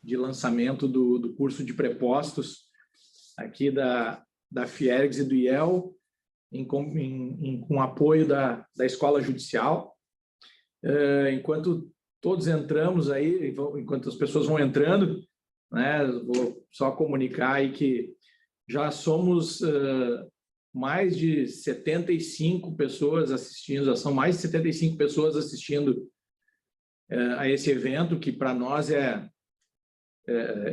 de lançamento do curso de prepostos aqui da Fiergs e do IEL, com apoio da Escola Judicial. Enquanto todos entramos aí, enquanto as pessoas vão entrando, né, vou só comunicar aí que já somos mais de 75 pessoas assistindo, já são mais de 75 pessoas assistindo a esse evento, que para nós é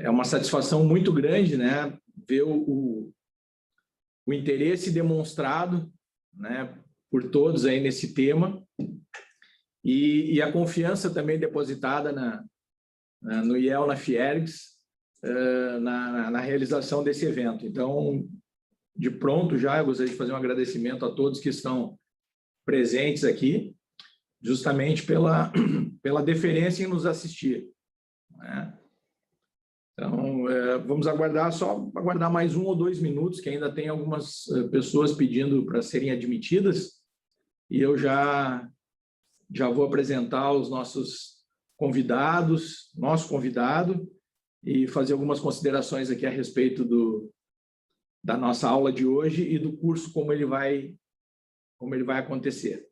uma satisfação muito grande, né, ver o interesse demonstrado, né, por todos aí nesse tema e a confiança também depositada no IEL, na Fiergs, na realização desse evento. Então, de pronto já, eu gostaria de fazer um agradecimento a todos que estão presentes aqui, justamente pela deferência em nos assistir, né? Então, vamos aguardar mais 1 ou 2 minutos, que ainda tem algumas pessoas pedindo para serem admitidas, e eu já vou apresentar os nossos convidados, nosso convidado, e fazer algumas considerações aqui a respeito da nossa aula de hoje e do curso, como ele vai acontecer.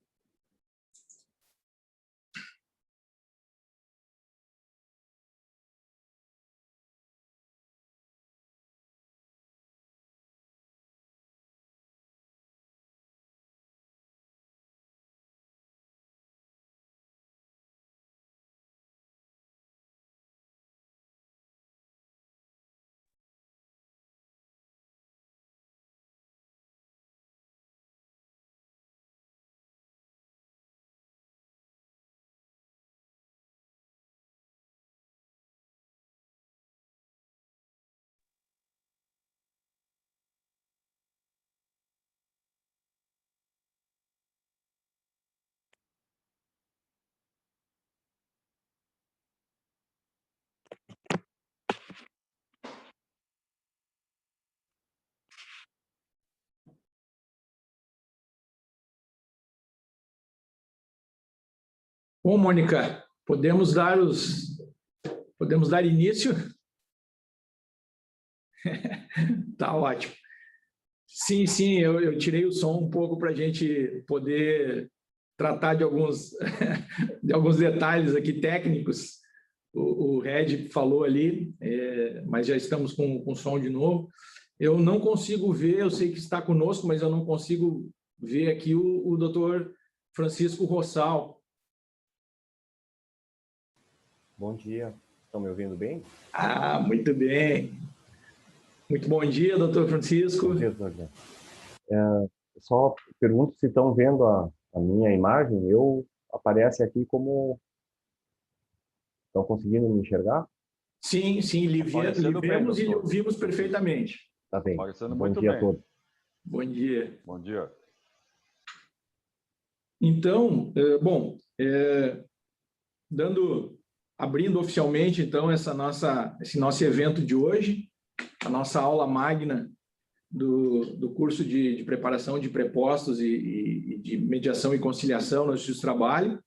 Bom, Mônica, podemos dar início? Tá ótimo. Sim, eu tirei o som um pouco para a gente poder tratar de alguns detalhes aqui técnicos. O Red falou ali, mas já estamos com som de novo. Eu não consigo ver, eu sei que está conosco, mas eu não consigo ver aqui o doutor Francisco Rossal. Bom dia, estão me ouvindo bem? Muito bem. Muito bom dia, doutor Francisco. Bom dia, doutor. Só pergunto se estão vendo a minha imagem. Aparece aqui como... Estão conseguindo me enxergar? Sim, lhe vemos e ouvimos perfeitamente. Tá bem. Bom dia a todos. Bom dia. Bom dia. Então, bom, abrindo oficialmente, então, esse nosso evento de hoje, a nossa aula magna do curso de preparação de prepostos e de mediação e conciliação no Justiça do Trabalho.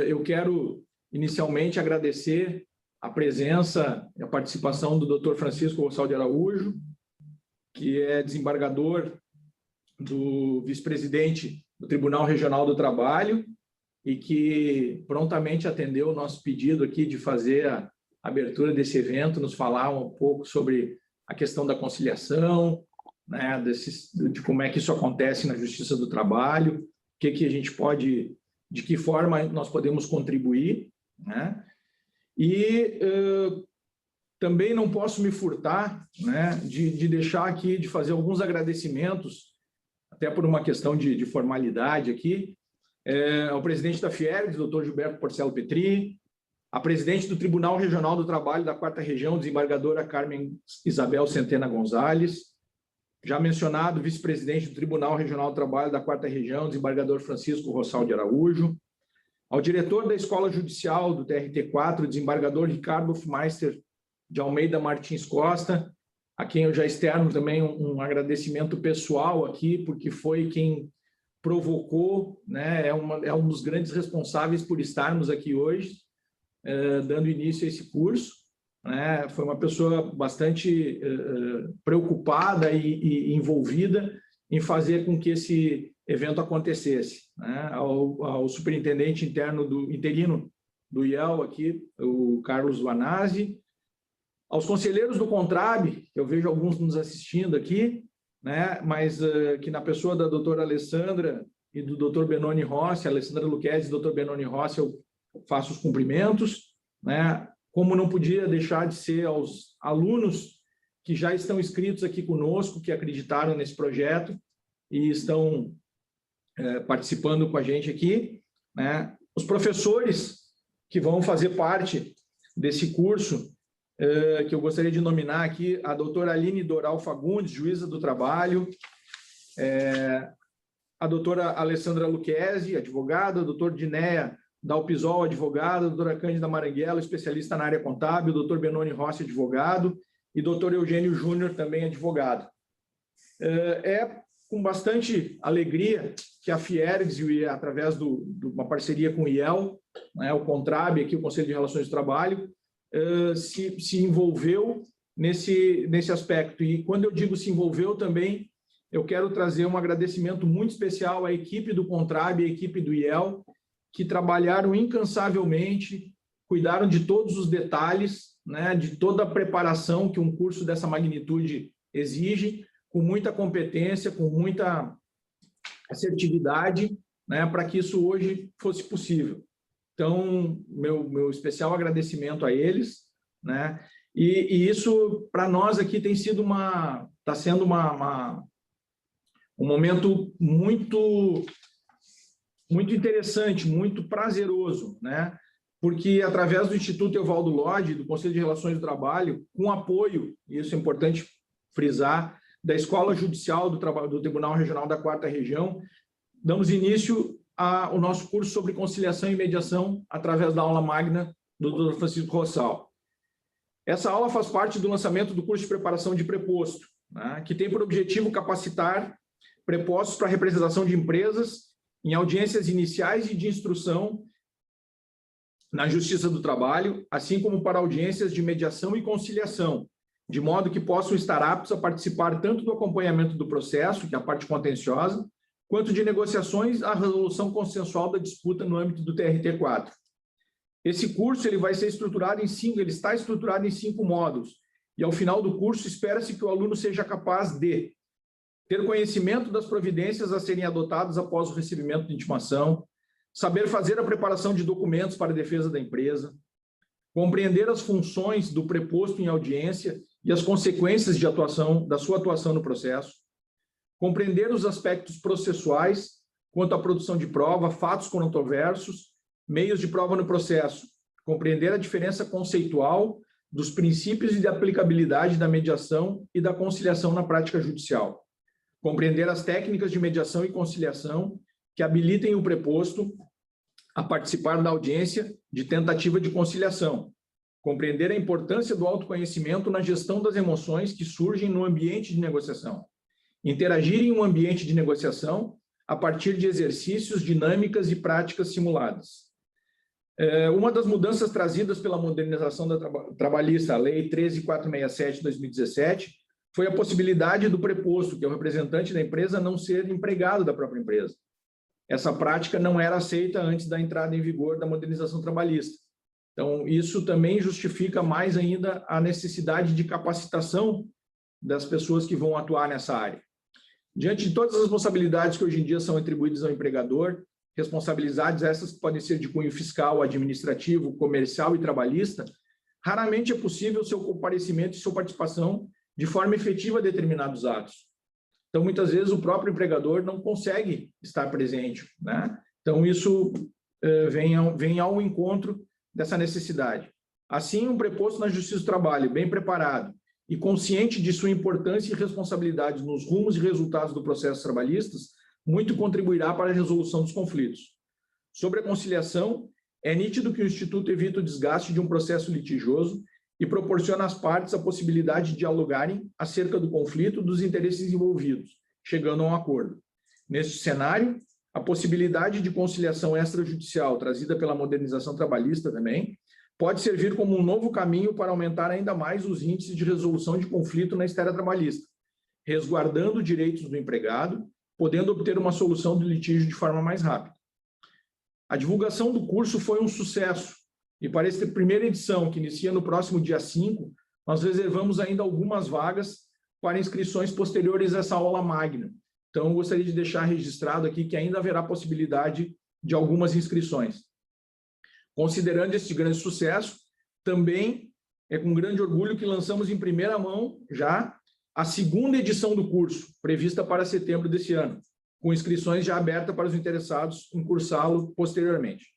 Eu quero, inicialmente, agradecer a presença e a participação do Dr. Francisco Rossal de Araújo, que é desembargador do vice-presidente do Tribunal Regional do Trabalho, e que prontamente atendeu o nosso pedido aqui de fazer a abertura desse evento, nos falar um pouco sobre a questão da conciliação, né, de como é que isso acontece na Justiça do Trabalho, que a gente pode, de que forma nós podemos contribuir, né? E também não posso me furtar, né, de deixar aqui, de fazer alguns agradecimentos, até por uma questão de formalidade aqui, ao presidente da Fiergs, doutor Gilberto Porcelo Petri, a presidente do Tribunal Regional do Trabalho da 4ª Região, desembargadora Carmen Isabel Centena Gonzalez, já mencionado, vice-presidente do Tribunal Regional do Trabalho da 4ª Região, desembargador Francisco Rossal de Araújo, ao diretor da Escola Judicial do TRT4, desembargador Ricardo Hofmeister de Almeida Martins Costa, a quem eu já externo também um agradecimento pessoal aqui, porque foi quem provocou, né, é um dos grandes responsáveis por estarmos aqui hoje, dando início a esse curso, né? Foi uma pessoa bastante preocupada e envolvida em fazer com que esse evento acontecesse, né? Ao superintendente interino do IEL aqui, o Carlos Vanazzi, aos conselheiros do Contrab, que eu vejo alguns nos assistindo aqui, né? Mas que na pessoa da doutora Alessandra e do doutor Benoni Rossi, Alessandra Luquezzi e doutor Benoni Rossi, eu faço os cumprimentos, né? Como não podia deixar de ser aos alunos que já estão inscritos aqui conosco, que acreditaram nesse projeto e estão participando com a gente aqui, né? Os professores que vão fazer parte desse curso, que eu gostaria de nominar aqui, a doutora Aline Doral Fagundes, juíza do trabalho, a doutora Alessandra Luquezzi, advogada, o doutor Dinéia Dalpisol, advogada, a doutora Cândida Maranguelo, especialista na área contábil, o doutor Benoni Rossi, advogado, e doutor Eugênio Júnior, também advogado. É com bastante alegria que a Fiergs, através de uma parceria com o IEL, né, o Contrab, aqui o Conselho de Relações de Trabalho, se envolveu nesse aspecto. E quando eu digo se envolveu também, eu quero trazer um agradecimento muito especial à equipe do Contrab e à equipe do IEL, que trabalharam incansavelmente, cuidaram de todos os detalhes, né, de toda a preparação que um curso dessa magnitude exige, com muita competência, com muita assertividade, né, para que isso hoje fosse possível. Então, meu especial agradecimento a eles, né? E isso, para nós aqui, está sendo um momento muito interessante, muito prazeroso, né? Porque, através do Instituto Evaldo Lodge, do Conselho de Relações do Trabalho, com apoio, e isso é importante frisar, da Escola Judicial do Tribunal Regional da 4ª Região, damos início ao nosso curso sobre conciliação e mediação através da aula magna do Dr. Francisco Rossal. Essa aula faz parte do lançamento do curso de preparação de preposto, né, que tem por objetivo capacitar prepostos para representação de empresas em audiências iniciais e de instrução na Justiça do Trabalho, assim como para audiências de mediação e conciliação, de modo que possam estar aptos a participar tanto do acompanhamento do processo, que é a parte contenciosa, quanto de negociações à resolução consensual da disputa no âmbito do TRT4. Esse curso ele está estruturado em 5 módulos, e ao final do curso espera-se que o aluno seja capaz de ter conhecimento das providências a serem adotadas após o recebimento de intimação, saber fazer a preparação de documentos para a defesa da empresa, compreender as funções do preposto em audiência e as consequências da sua atuação no processo, compreender os aspectos processuais quanto à produção de prova, fatos controversos, meios de prova no processo, compreender a diferença conceitual dos princípios e da aplicabilidade da mediação e da conciliação na prática judicial, compreender as técnicas de mediação e conciliação que habilitem o preposto a participar da audiência de tentativa de conciliação, compreender a importância do autoconhecimento na gestão das emoções que surgem no ambiente de negociação, interagir em um ambiente de negociação a partir de exercícios, dinâmicas e práticas simuladas. Uma das mudanças trazidas pela modernização da trabalhista, a Lei 13.467 de 2017, foi a possibilidade do preposto, que é o representante da empresa, não ser empregado da própria empresa. Essa prática não era aceita antes da entrada em vigor da modernização trabalhista. Então, isso também justifica mais ainda a necessidade de capacitação das pessoas que vão atuar nessa área. Diante de todas as responsabilidades que hoje em dia são atribuídas ao empregador, responsabilidades essas que podem ser de cunho fiscal, administrativo, comercial e trabalhista, raramente é possível seu comparecimento e sua participação de forma efetiva a determinados atos. Então, muitas vezes, o próprio empregador não consegue estar presente, né? Então, isso vem ao encontro dessa necessidade. Assim, um preposto na Justiça do Trabalho, bem preparado e consciente de sua importância e responsabilidade nos rumos e resultados do processo trabalhistas, muito contribuirá para a resolução dos conflitos. Sobre a conciliação, é nítido que o Instituto evita o desgaste de um processo litigioso e proporciona às partes a possibilidade de dialogarem acerca do conflito dos interesses envolvidos, chegando a um acordo. Neste cenário, a possibilidade de conciliação extrajudicial trazida pela modernização trabalhista também pode servir como um novo caminho para aumentar ainda mais os índices de resolução de conflito na esfera trabalhista, resguardando direitos do empregado, podendo obter uma solução do litígio de forma mais rápida. A divulgação do curso foi um sucesso, e para esta primeira edição, que inicia no próximo dia 5, nós reservamos ainda algumas vagas para inscrições posteriores a essa aula magna. Então, eu gostaria de deixar registrado aqui que ainda haverá possibilidade de algumas inscrições. Considerando este grande sucesso, também é com grande orgulho que lançamos em primeira mão já a segunda edição do curso, prevista para setembro desse ano, com inscrições já abertas para os interessados em cursá-lo posteriormente.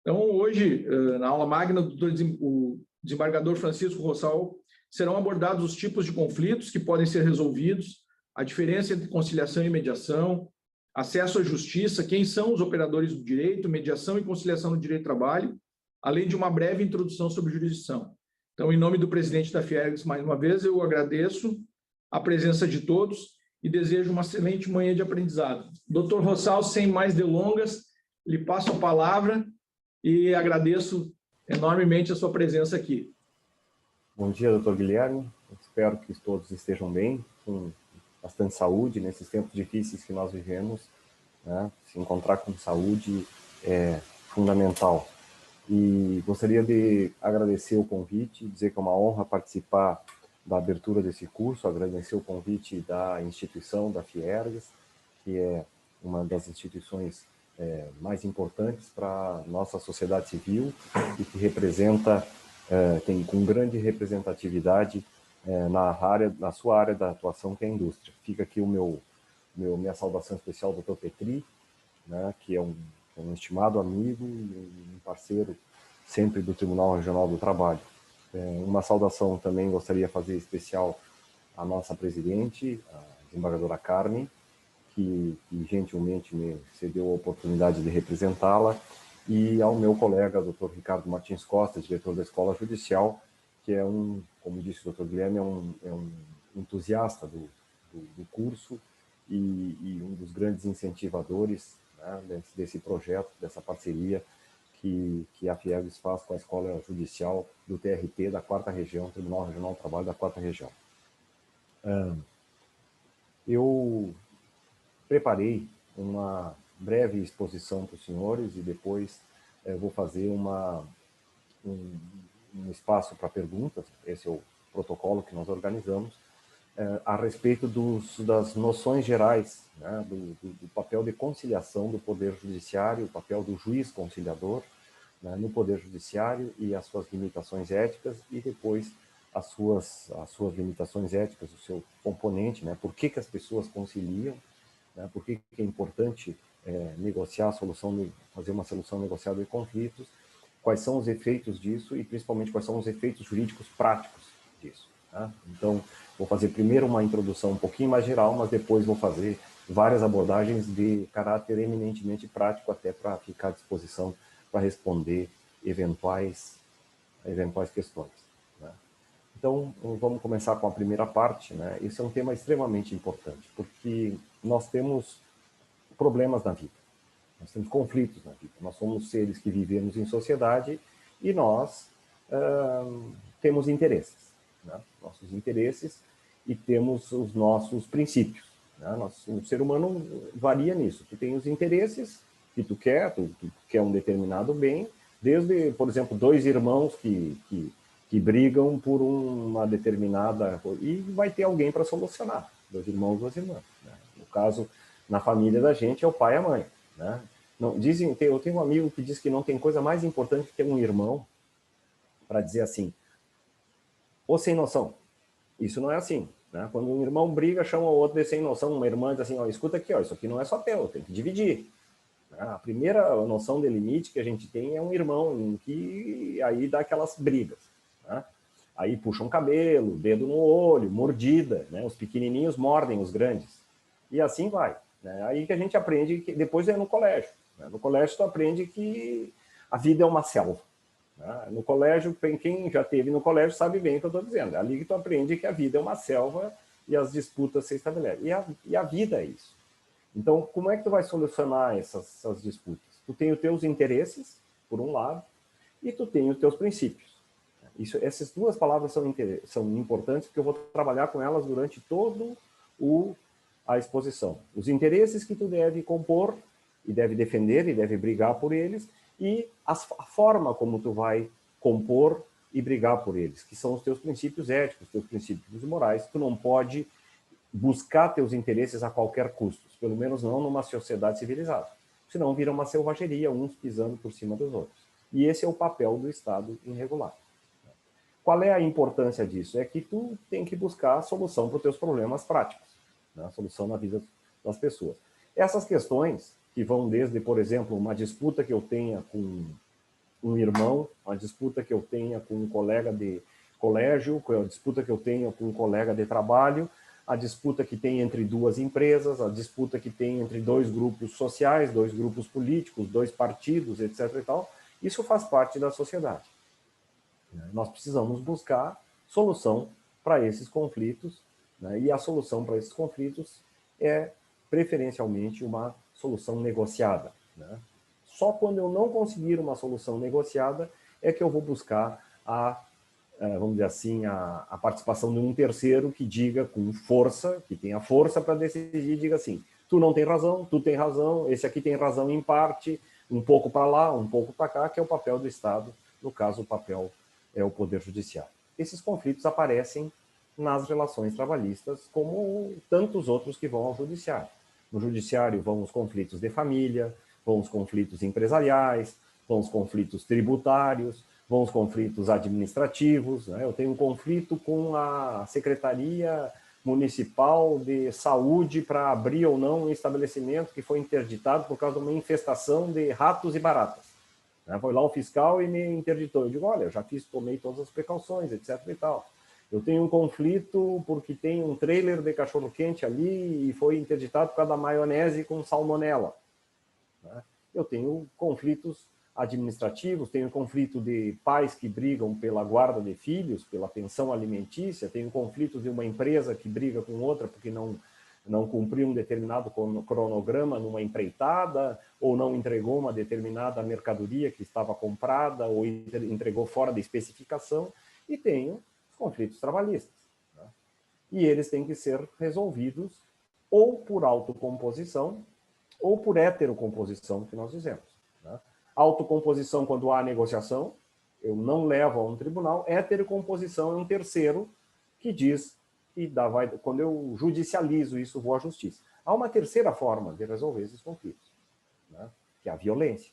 Então, hoje, na aula magna, o desembargador Francisco Rossal, serão abordados os tipos de conflitos que podem ser resolvidos, a diferença entre conciliação e mediação, acesso à justiça, quem são os operadores do direito, mediação e conciliação no direito do trabalho, além de uma breve introdução sobre jurisdição. Então, em nome do presidente da Fiergs, mais uma vez, eu agradeço a presença de todos e desejo uma excelente manhã de aprendizado. Doutor Rossal, sem mais delongas, lhe passo a palavra e agradeço enormemente a sua presença aqui. Bom dia, doutor Guilherme. Espero que todos estejam bem, com bastante saúde nesses tempos difíceis que nós vivemos, né? Se encontrar com saúde é fundamental. E gostaria de agradecer o convite, dizer que é uma honra participar da abertura desse curso, agradecer o convite da instituição, da Fiergs, que é uma das instituições mais importantes para a nossa sociedade civil e que representa, tem com grande representatividade na sua área da atuação, que é a indústria. Fica aqui minha saudação especial ao Dr. Petri, né, que é um estimado amigo e um parceiro sempre do Tribunal Regional do Trabalho. Uma saudação também gostaria de fazer especial à nossa presidente, a desembargadora Carmen, que gentilmente me cedeu a oportunidade de representá-la, e ao meu colega, Dr. Ricardo Martins Costa, diretor da Escola Judicial, que é como disse o Dr. Guilherme, é um entusiasta do curso e um dos grandes incentivadores, né, desse projeto, dessa parceria que a Fiergs faz com a Escola Judicial do TRT da 4ª Região, Tribunal Regional do Trabalho da 4ª Região. Eu preparei uma breve exposição para os senhores e depois vou fazer um espaço para perguntas, esse é o protocolo que nós organizamos, a respeito das noções gerais, né, do papel de conciliação do Poder Judiciário, o papel do juiz conciliador, né, no Poder Judiciário e as suas limitações éticas, e depois as suas limitações éticas, o seu componente, né, por que as pessoas conciliam, né, por que é importante negociar a solução, fazer uma solução negociada de conflitos, quais são os efeitos disso e principalmente quais são os efeitos jurídicos práticos disso. Tá? Então, vou fazer primeiro uma introdução um pouquinho mais geral, mas depois vou fazer várias abordagens de caráter eminentemente prático, até para ficar à disposição para responder eventuais questões. Né? Então, vamos começar com a primeira parte. Né? Esse é um tema extremamente importante, porque nós temos problemas na vida, nós temos conflitos na vida, nós somos seres que vivemos em sociedade e nós temos interesses, né? Nossos interesses, e temos os nossos princípios. Né? O ser humano varia nisso. Tu tem os interesses que tu quer um determinado bem, desde, por exemplo, dois irmãos que brigam por uma determinada... E vai ter alguém para solucionar, dois irmãos, duas irmãs. Né? No caso, na família da gente, é o pai e a mãe. Né? Não, eu tenho um amigo que diz que não tem coisa mais importante que ter um irmão para dizer assim, ô sem noção. Isso não é assim. Né? Quando um irmão briga, chama o outro de sem noção, uma irmã diz assim, ó, escuta aqui, ó, isso aqui não é só teu, tem que dividir. Né? A primeira noção de limite que a gente tem é um irmão, em que aí dá aquelas brigas. Né? Aí puxa um cabelo, dedo no olho, mordida, né? Os pequenininhos mordem os grandes. E assim vai. Né? Aí que a gente aprende, que depois é no colégio. Né? No colégio tu aprende que a vida é uma selva. Né? No colégio, quem já esteve no colégio sabe bem o que eu estou dizendo. É ali que tu aprende que a vida é uma selva e as disputas se estabelecem. E a vida é isso. Então, como é que tu vai solucionar essas disputas? Tu tem os teus interesses, por um lado, e tu tem os teus princípios. Essas duas palavras são importantes, porque eu vou trabalhar com elas durante todo a exposição. Os interesses que tu deve compor, e deve defender, e deve brigar por eles, e a forma como tu vai compor e brigar por eles, que são os teus princípios éticos, os teus princípios morais. Tu não pode buscar teus interesses a qualquer custo, pelo menos não numa sociedade civilizada. Senão vira uma selvageria, uns pisando por cima dos outros. E esse é o papel do Estado irregular. Qual é a importância disso? É que tu tem que buscar a solução para os teus problemas práticos, né? A solução na vida das pessoas. Essas questões, que vão desde, por exemplo, uma disputa que eu tenha com um irmão, uma disputa que eu tenha com um colega de colégio, a disputa que eu tenha com um colega de trabalho, a disputa que tem entre duas empresas, a disputa que tem entre dois grupos sociais, dois grupos políticos, dois partidos, etc. e tal, isso faz parte da sociedade. Nós precisamos buscar solução para esses conflitos, né? E a solução para esses conflitos é, preferencialmente, uma solução negociada, né? Só quando eu não conseguir uma solução negociada é que eu vou buscar vamos dizer assim, a participação de um terceiro que diga com força, que tenha força para decidir, diga assim, tu não tem razão, tu tem razão, esse aqui tem razão em parte, um pouco para lá, um pouco para cá, que é o papel do Estado, no caso o papel é o Poder Judiciário. Esses conflitos aparecem nas relações trabalhistas, como tantos outros que vão ao Judiciário. No Judiciário vão os conflitos de família, vão os conflitos empresariais, vão os conflitos tributários, vão os conflitos administrativos, né? Eu tenho um conflito com a Secretaria Municipal de Saúde para abrir ou não um estabelecimento que foi interditado por causa de uma infestação de ratos e baratas. Foi lá o fiscal e me interditou. Eu digo, olha, eu já tomei todas as precauções, etc. e tal. Eu tenho um conflito porque tem um trailer de cachorro-quente ali e foi interditado por causa da maionese com salmonela. Eu tenho conflitos administrativos, tenho conflito de pais que brigam pela guarda de filhos, pela pensão alimentícia, tenho conflitos de uma empresa que briga com outra porque não cumpriu um determinado cronograma numa empreitada, ou não entregou uma determinada mercadoria que estava comprada, ou entregou fora da especificação, e tenho os conflitos trabalhistas, né? E eles têm que ser resolvidos ou por autocomposição, ou por heterocomposição, que nós dizemos, né? Autocomposição, quando há negociação, eu não levo a um tribunal. Heterocomposição é um terceiro que diz, quando eu judicializo isso, vou à justiça. Há uma terceira forma de resolver esses conflitos, né? Que é a violência.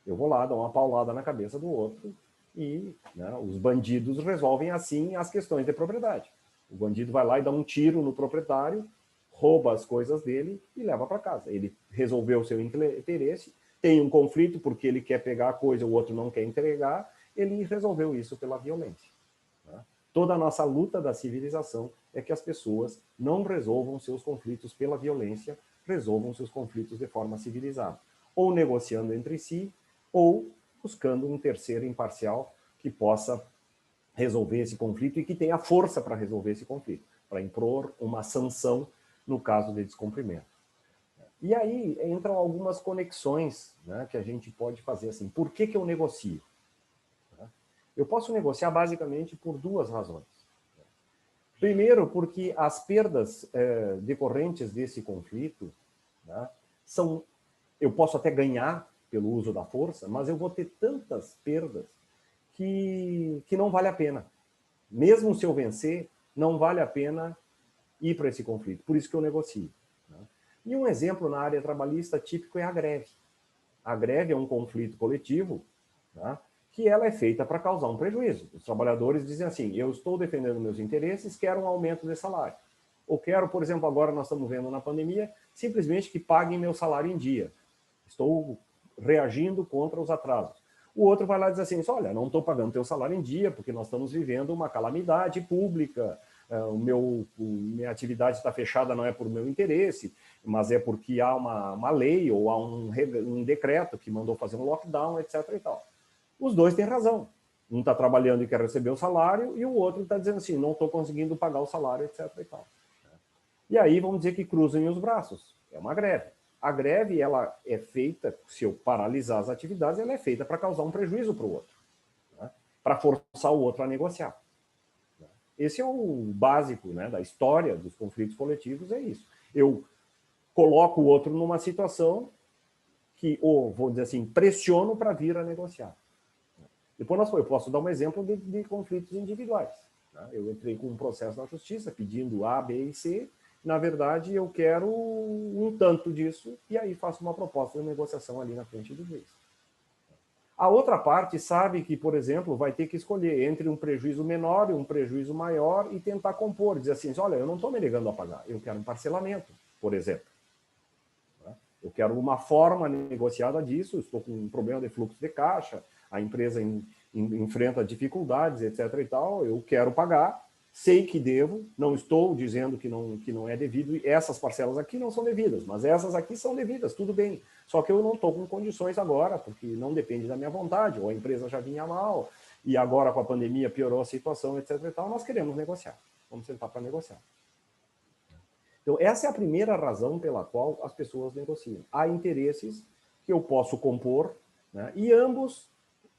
Eu vou lá, dou uma paulada na cabeça do outro e, né, os bandidos resolvem assim as questões de propriedade. O bandido vai lá e dá um tiro no proprietário, rouba as coisas dele e leva para casa. Ele resolveu o seu interesse, tem um conflito porque ele quer pegar a coisa, o outro não quer entregar, ele resolveu isso pela violência, né? Toda a nossa luta da civilização é que as pessoas não resolvam seus conflitos pela violência, resolvam seus conflitos de forma civilizada, ou negociando entre si, ou buscando um terceiro imparcial que possa resolver esse conflito e que tenha força para resolver esse conflito, para impor uma sanção no caso de descumprimento. E aí entram algumas conexões, né, que a gente pode fazer assim. Por que eu negocio? Eu posso negociar basicamente por duas razões. Primeiro, porque as perdas decorrentes desse conflito, né, eu posso até ganhar pelo uso da força, mas eu vou ter tantas perdas que não vale a pena. Mesmo se eu vencer, não vale a pena ir para esse conflito. Por isso que eu negocio, né? E um exemplo na área trabalhista típico é a greve. A greve é um conflito coletivo, né, que ela é feita para causar um prejuízo. Os trabalhadores dizem assim, eu estou defendendo meus interesses, quero um aumento de salário. Ou quero, por exemplo, agora nós estamos vendo na pandemia, simplesmente que paguem meu salário em dia. Estou reagindo contra os atrasos. O outro vai lá e diz assim, olha, não estou pagando teu salário em dia, porque nós estamos vivendo uma calamidade pública, minha atividade está fechada não é por meu interesse, mas é porque há uma lei ou há um decreto que mandou fazer um lockdown, etc. e tal. Os dois têm razão. Um está trabalhando e quer receber o salário, e o outro está dizendo assim, não estou conseguindo pagar o salário, etc. e tal. E aí vamos dizer que cruzem os braços. É uma greve. A greve, ela é feita, se eu paralisar as atividades, ela é feita para causar um prejuízo para o outro, né? Para forçar o outro a negociar. Esse é o básico, né, da história dos conflitos coletivos, é isso. Eu coloco o outro numa situação que, ou vou dizer assim, pressiono para vir a negociar. Depois eu posso dar um exemplo de conflitos individuais. Né? Eu entrei com um processo na justiça pedindo A, B e C. Na verdade, eu quero um tanto disso e aí faço uma proposta de negociação ali na frente do juiz. A outra parte sabe que, por exemplo, vai ter que escolher entre um prejuízo menor e um prejuízo maior e tentar compor, dizer assim, olha, eu não estou me negando a pagar, eu quero um parcelamento, por exemplo. Eu quero uma forma negociada disso, estou com um problema de fluxo de caixa, a empresa enfrenta dificuldades, etc. e tal, eu quero pagar, sei que devo, não estou dizendo que não é devido, e essas parcelas aqui não são devidas, mas essas aqui são devidas, tudo bem. Só que eu não estou com condições agora, porque não depende da minha vontade, ou a empresa já vinha mal, e agora com a pandemia piorou a situação, etc. e tal, nós queremos negociar, vamos sentar para negociar. Então, essa é a primeira razão pela qual as pessoas negociam. Há interesses que eu posso compor, né, e ambos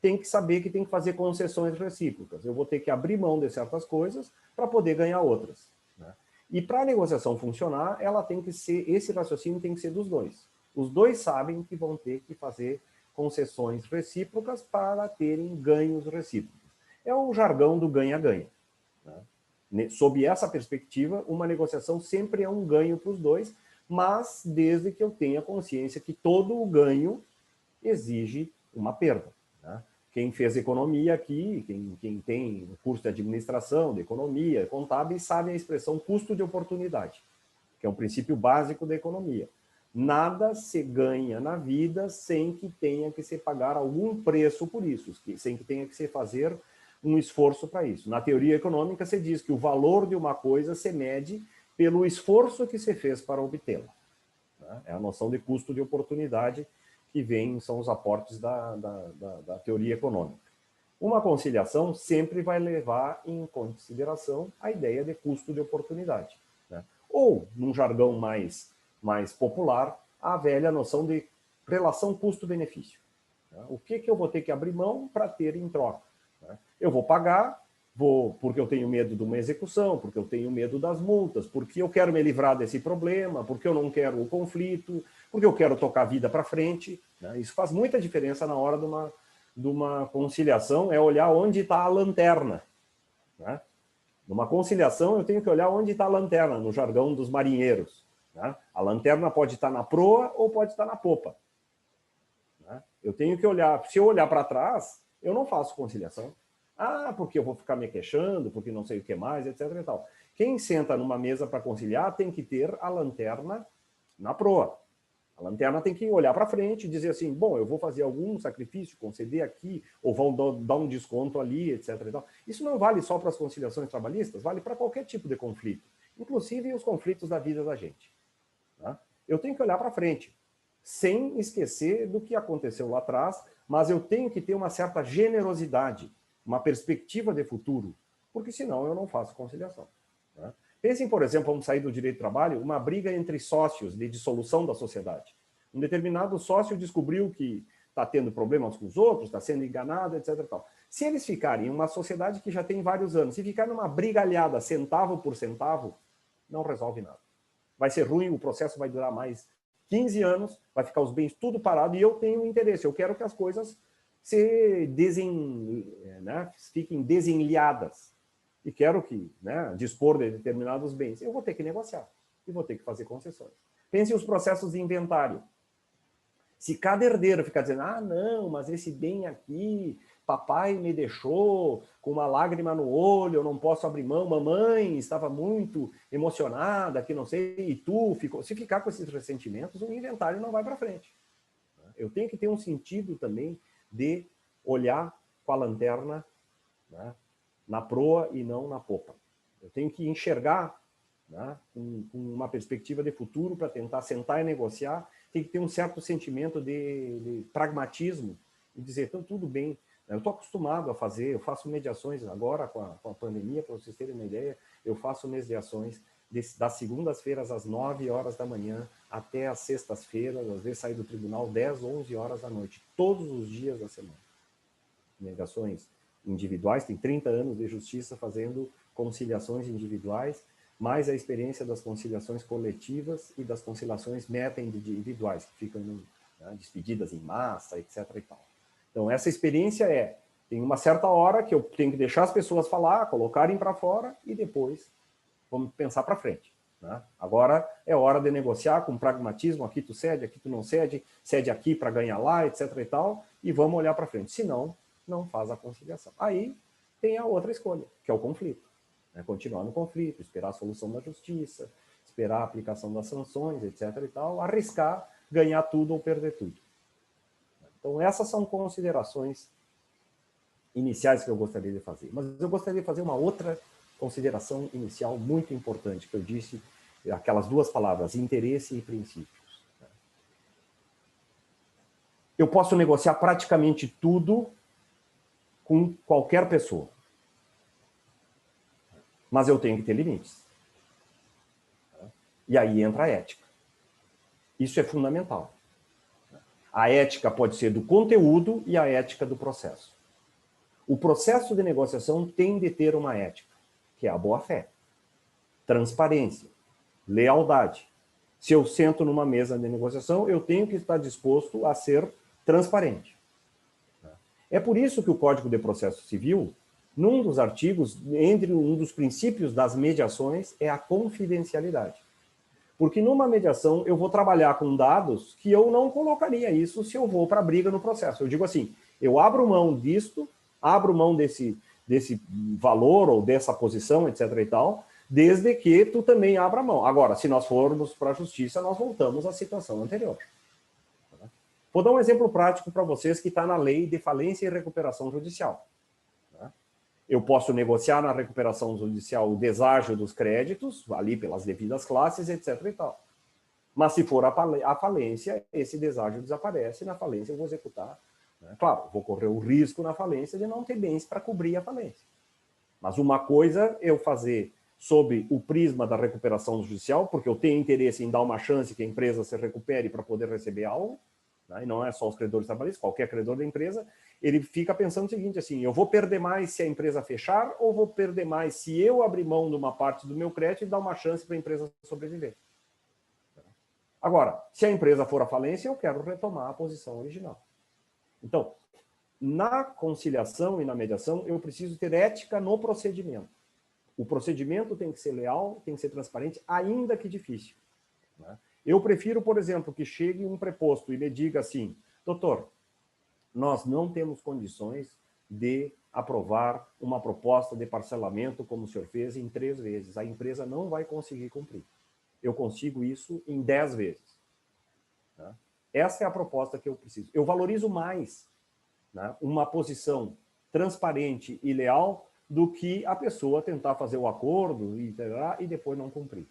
têm que saber que tem que fazer concessões recíprocas. Eu vou ter que abrir mão de certas coisas para poder ganhar outras. Né? E para a negociação funcionar, ela tem que ser, esse raciocínio tem que ser dos dois. Os dois sabem que vão ter que fazer concessões recíprocas para terem ganhos recíprocos. É o jargão do ganha-ganha. Né? Sob essa perspectiva, uma negociação sempre é um ganho para os dois, mas desde que eu tenha consciência que todo o ganho exige uma perda. Né? Quem fez economia aqui, quem tem curso de administração, de economia, contábil, sabe a expressão custo de oportunidade, que é um princípio básico da economia. Nada se ganha na vida sem que tenha que se pagar algum preço por isso, sem que tenha que se fazer um esforço para isso. Na teoria econômica, se diz que o valor de uma coisa se mede pelo esforço que se fez para obtê-la. É a noção de custo de oportunidade que são os aportes da teoria econômica. Uma conciliação sempre vai levar em consideração a ideia de custo de oportunidade. Né? Ou, num jargão mais popular, a velha noção de relação custo-benefício. Né? O que eu vou ter que abrir mão para ter em troca? Eu vou pagar, porque eu tenho medo de uma execução, porque eu tenho medo das multas, porque eu quero me livrar desse problema, porque eu não quero o conflito, porque eu quero tocar a vida para frente. Né? Isso faz muita diferença na hora de uma conciliação, é olhar onde está a lanterna. Né? Numa conciliação, eu tenho que olhar onde está a lanterna, no jargão dos marinheiros. Né? A lanterna pode estar na proa ou pode estar na popa. Né? Eu tenho que olhar, se eu olhar para trás, eu não faço conciliação. Porque eu vou ficar me queixando, porque não sei o que mais, etc. e tal. Quem senta numa mesa para conciliar tem que ter a lanterna na proa. A lanterna tem que olhar para frente e dizer assim, bom, eu vou fazer algum sacrifício, conceder aqui, ou vão dar um desconto ali, etc. e tal. Isso não vale só para as conciliações trabalhistas, vale para qualquer tipo de conflito, inclusive os conflitos da vida da gente. Tá? Eu tenho que olhar para frente, sem esquecer do que aconteceu lá atrás, mas eu tenho que ter uma certa generosidade, uma perspectiva de futuro, porque senão eu não faço conciliação. Né? Pensem, por exemplo, vamos sair do direito do trabalho, uma briga entre sócios de dissolução da sociedade. Um determinado sócio descobriu que está tendo problemas com os outros, está sendo enganado, etc. Tal. Se eles ficarem em uma sociedade que já tem vários anos, se ficar numa brigalhada centavo por centavo, não resolve nada. Vai ser ruim, o processo vai durar mais 15 anos, vai ficar os bens tudo parado e eu tenho interesse, eu quero que as coisas fiquem desenliadas. E quero que, dispor de determinados bens. Eu vou ter que negociar e vou ter que fazer concessões. Pense os processos de inventário. Se cada herdeiro ficar dizendo, não, mas esse bem aqui, papai me deixou com uma lágrima no olho, eu não posso abrir mão, mamãe estava muito emocionada, que não sei, e tu ficou. Se ficar com esses ressentimentos, o inventário não vai para frente. Eu tenho que ter um sentido também de olhar com a lanterna, né, na proa e não na popa. Eu tenho que enxergar, né, com uma perspectiva de futuro para tentar sentar e negociar. Tem que ter um certo sentimento de pragmatismo e dizer, então tudo bem, Eu estou acostumado a fazer, eu faço mediações agora com a pandemia, para vocês terem uma ideia, eu faço mediações das segundas-feiras às 9 horas da manhã até às sextas-feiras, às vezes saio do tribunal 10, 11 horas da noite, todos os dias da semana. Mediações individuais, tem 30 anos de justiça fazendo conciliações individuais, mais a experiência das conciliações coletivas e das conciliações meta-individuais, que ficam, né, despedidas em massa, etc. e tal. Então, essa experiência tem uma certa hora que eu tenho que deixar as pessoas falar, colocarem para fora e depois vamos pensar para frente. Né? Agora é hora de negociar com pragmatismo, aqui tu não cede, cede aqui para ganhar lá, etc. e tal, e vamos olhar para frente. Senão, não faz a conciliação. Aí tem a outra escolha, que é o conflito. Né? Continuar no conflito, esperar a solução da justiça, esperar a aplicação das sanções, etc. e tal, arriscar ganhar tudo ou perder tudo. Então, essas são considerações iniciais que eu gostaria de fazer. Mas eu gostaria de fazer uma outra consideração inicial muito importante, que eu disse, aquelas duas palavras, interesse e princípios. Eu posso negociar praticamente tudo com qualquer pessoa. Mas eu tenho que ter limites. E aí entra a ética. Isso é fundamental. A ética pode ser do conteúdo e a ética do processo. O processo de negociação tem de ter uma ética, que é a boa-fé, transparência, lealdade. Se eu sento numa mesa de negociação, eu tenho que estar disposto a ser transparente. É por isso que o Código de Processo Civil, num dos artigos, entre um dos princípios das mediações, é a confidencialidade. Porque numa mediação eu vou trabalhar com dados que eu não colocaria isso se eu vou para a briga no processo. Eu digo assim, eu abro mão disto, abro mão desse valor ou dessa posição, etc. e tal, desde que tu também abra mão. Agora, se nós formos para a justiça, nós voltamos à situação anterior. Vou dar um exemplo prático para vocês que está na lei de falência e recuperação judicial. Eu posso negociar na recuperação judicial o deságio dos créditos, ali pelas devidas classes, etc. e tal. Mas se for a falência, esse deságio desaparece, na falência eu vou executar. Né? Claro, vou correr o risco na falência de não ter bens para cobrir a falência. Mas uma coisa é eu fazer sob o prisma da recuperação judicial, porque eu tenho interesse em dar uma chance que a empresa se recupere para poder receber algo, né? E não é só os credores trabalhistas, qualquer credor da empresa, ele fica pensando o seguinte, assim, eu vou perder mais se a empresa fechar ou vou perder mais se eu abrir mão de uma parte do meu crédito e dar uma chance para a empresa sobreviver. Agora, se a empresa for à falência, eu quero retomar a posição original. Então, na conciliação e na mediação, eu preciso ter ética no procedimento. O procedimento tem que ser leal, tem que ser transparente, ainda que difícil. Né? Eu prefiro, por exemplo, que chegue um preposto e me diga assim, doutor, nós não temos condições de aprovar uma proposta de parcelamento, como o senhor fez, em 3 vezes. A empresa não vai conseguir cumprir. Eu consigo isso em 10 vezes. Né? Essa é a proposta que eu preciso. Eu valorizo mais, né, uma posição transparente e leal do que a pessoa tentar fazer o acordo e depois não cumprir.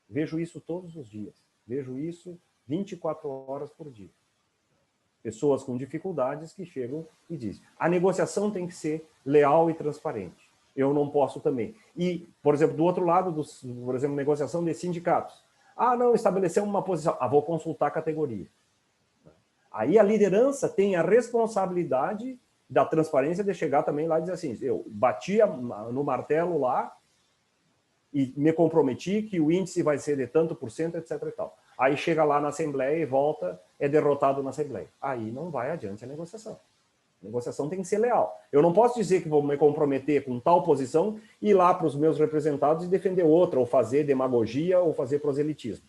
Vejo isso todos os dias. Vejo isso 24 horas por dia. Pessoas com dificuldades que chegam e dizem, a negociação tem que ser leal e transparente. Eu não posso também. E, por exemplo, do outro lado, por exemplo, negociação de sindicatos. Ah, não, estabelecemos uma posição. Ah, vou consultar a categoria. Aí a liderança tem a responsabilidade da transparência de chegar também lá e dizer assim, eu bati no martelo lá e me comprometi que o índice vai ser de tanto por cento, etc. e tal. Aí chega lá na Assembleia e volta, é derrotado na Assembleia. Aí não vai adiante a negociação. A negociação tem que ser leal. Eu não posso dizer que vou me comprometer com tal posição e ir lá para os meus representados e defender outra, ou fazer demagogia, ou fazer proselitismo.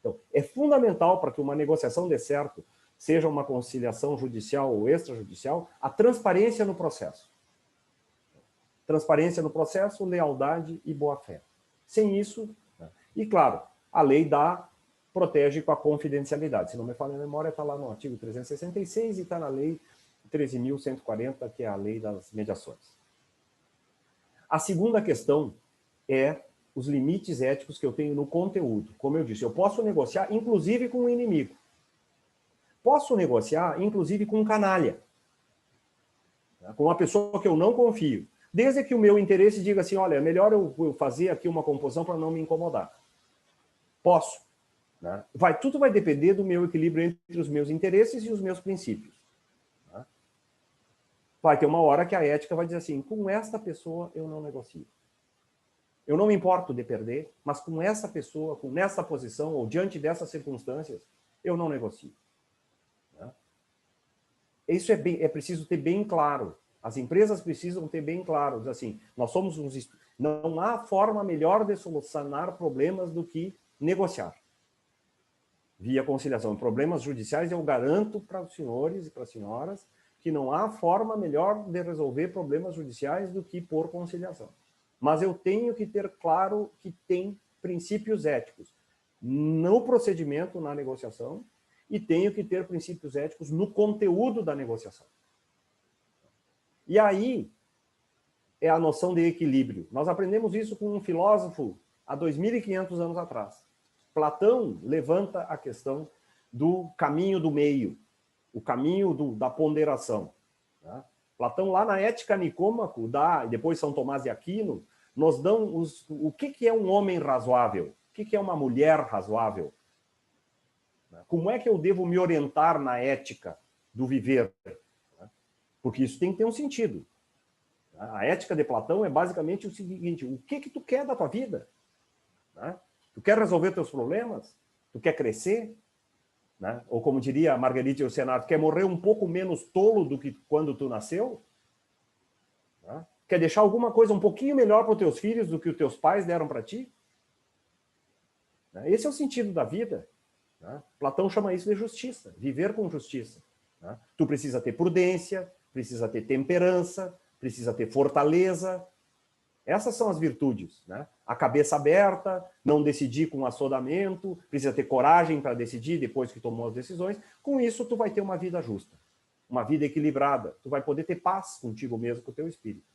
Então, é fundamental para que uma negociação dê certo, seja uma conciliação judicial ou extrajudicial, a transparência no processo. Transparência no processo, lealdade e boa-fé. Sem isso, né? E claro, a lei protege com a confidencialidade. Se não me falha a memória, está lá no artigo 366 e está na lei 13.140, que é a lei das mediações. A segunda questão é os limites éticos que eu tenho no conteúdo. Como eu disse, eu posso negociar, inclusive, com o inimigo. Posso negociar, inclusive, com um canalha. né? Com uma pessoa que eu não confio. Desde que o meu interesse diga assim, olha, é melhor eu fazer aqui uma composição para não me incomodar. Posso. Né? Tudo vai depender do meu equilíbrio entre os meus interesses e os meus princípios. Né? Vai ter uma hora que a ética vai dizer assim, com esta pessoa eu não negocio. Eu não me importo de perder, mas com essa pessoa, com essa posição, ou diante dessas circunstâncias, eu não negocio. Né? Isso é preciso ter bem claro. As empresas precisam ter bem claro, dizer assim, não há forma melhor de solucionar problemas do que negociar. Via conciliação. Em problemas judiciais, eu garanto para os senhores e para as senhoras que não há forma melhor de resolver problemas judiciais do que por conciliação. Mas eu tenho que ter claro que tem princípios éticos no procedimento, na negociação, e tenho que ter princípios éticos no conteúdo da negociação. E aí é a noção de equilíbrio. Nós aprendemos isso com um filósofo há 2.500 anos atrás. Platão levanta a questão do caminho do meio, o caminho da ponderação. Tá? Platão, lá na Ética Nicômaco, e depois São Tomás de Aquino, nos dão o que é um homem razoável, o que é uma mulher razoável. Como é que eu devo me orientar na ética do viver? Porque isso tem que ter um sentido. A ética de Platão é basicamente o seguinte, o que tu quer da tua vida? Tu quer resolver teus problemas? Tu quer crescer? Né? Ou como diria a Marguerite Yourcenar, quer morrer um pouco menos tolo do que quando tu nasceu? Né? Quer deixar alguma coisa um pouquinho melhor para os teus filhos do que os teus pais deram para ti? Né? Esse é o sentido da vida. Né? Platão chama isso de justiça, viver com justiça. Né? Tu precisa ter prudência, precisa ter temperança, precisa ter fortaleza. Essas são as virtudes. Né? A cabeça aberta, não decidir com assodamento, precisa ter coragem para decidir depois que tomou as decisões. Com isso, tu vai ter uma vida justa, uma vida equilibrada. Tu vai poder ter paz contigo mesmo, com o teu espírito.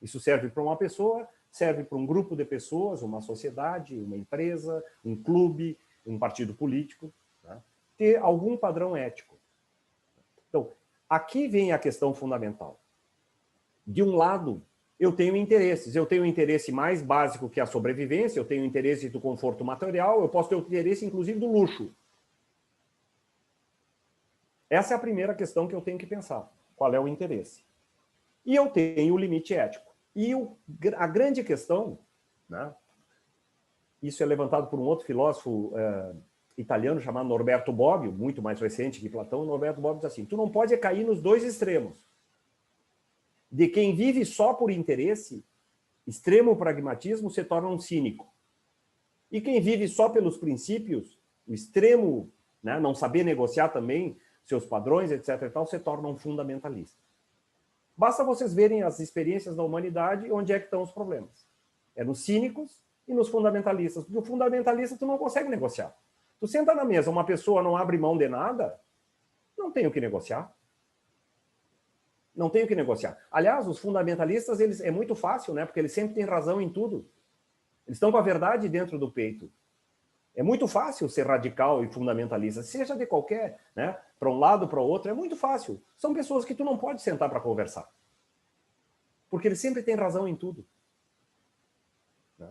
Isso serve para uma pessoa, serve para um grupo de pessoas, uma sociedade, uma empresa, um clube, um partido político. Né? Ter algum padrão ético. Então, aqui vem a questão fundamental. De um lado, eu tenho interesses. Eu tenho um interesse mais básico que a sobrevivência, eu tenho interesse do conforto material, eu posso ter o interesse, inclusive, do luxo. Essa é a primeira questão que eu tenho que pensar. Qual é o interesse? E eu tenho o limite ético. E a grande questão, né, isso é levantado por um outro filósofo italiano chamado Norberto Bobbio, muito mais recente que Platão. Norberto Bobbio diz assim, tu não pode cair nos dois extremos. De quem vive só por interesse, extremo pragmatismo se torna um cínico. E quem vive só pelos princípios, o extremo, né, não saber negociar também seus padrões, etc. e tal, se torna um fundamentalista. Basta vocês verem as experiências da humanidade onde é que estão os problemas. É nos cínicos e nos fundamentalistas. Porque o fundamentalista tu não consegue negociar. Tu senta na mesa, uma pessoa não abre mão de nada, não tem o que negociar. Não tem o que negociar. Aliás, os fundamentalistas, é muito fácil, né? Porque eles sempre têm razão em tudo. Eles estão com a verdade dentro do peito. É muito fácil ser radical e fundamentalista, seja de qualquer, né? Para um lado, para o outro, é muito fácil. São pessoas que tu não pode sentar para conversar. Porque eles sempre têm razão em tudo. Né?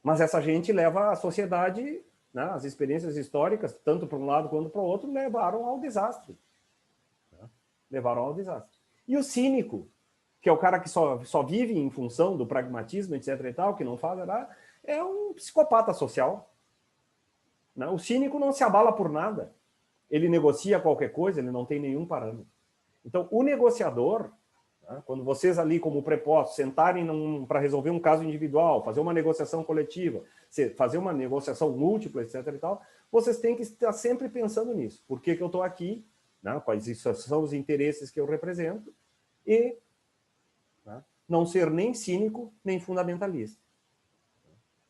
Mas essa gente leva a sociedade, né? As experiências históricas, tanto para um lado quanto para o outro, levaram ao desastre. Né? Levaram ao desastre. E o cínico, que é o cara que só vive em função do pragmatismo, etc. e tal, que não faz nada, é um psicopata social. Né? O cínico não se abala por nada. Ele negocia qualquer coisa, ele não tem nenhum parâmetro. Então, o negociador, né, quando vocês ali como prepostos sentarem para resolver um caso individual, fazer uma negociação coletiva, fazer uma negociação múltipla, etc. e tal, vocês têm que estar sempre pensando nisso. Por que eu estou aqui? Né, quais são os interesses que eu represento? E, né, não ser nem cínico, nem fundamentalista.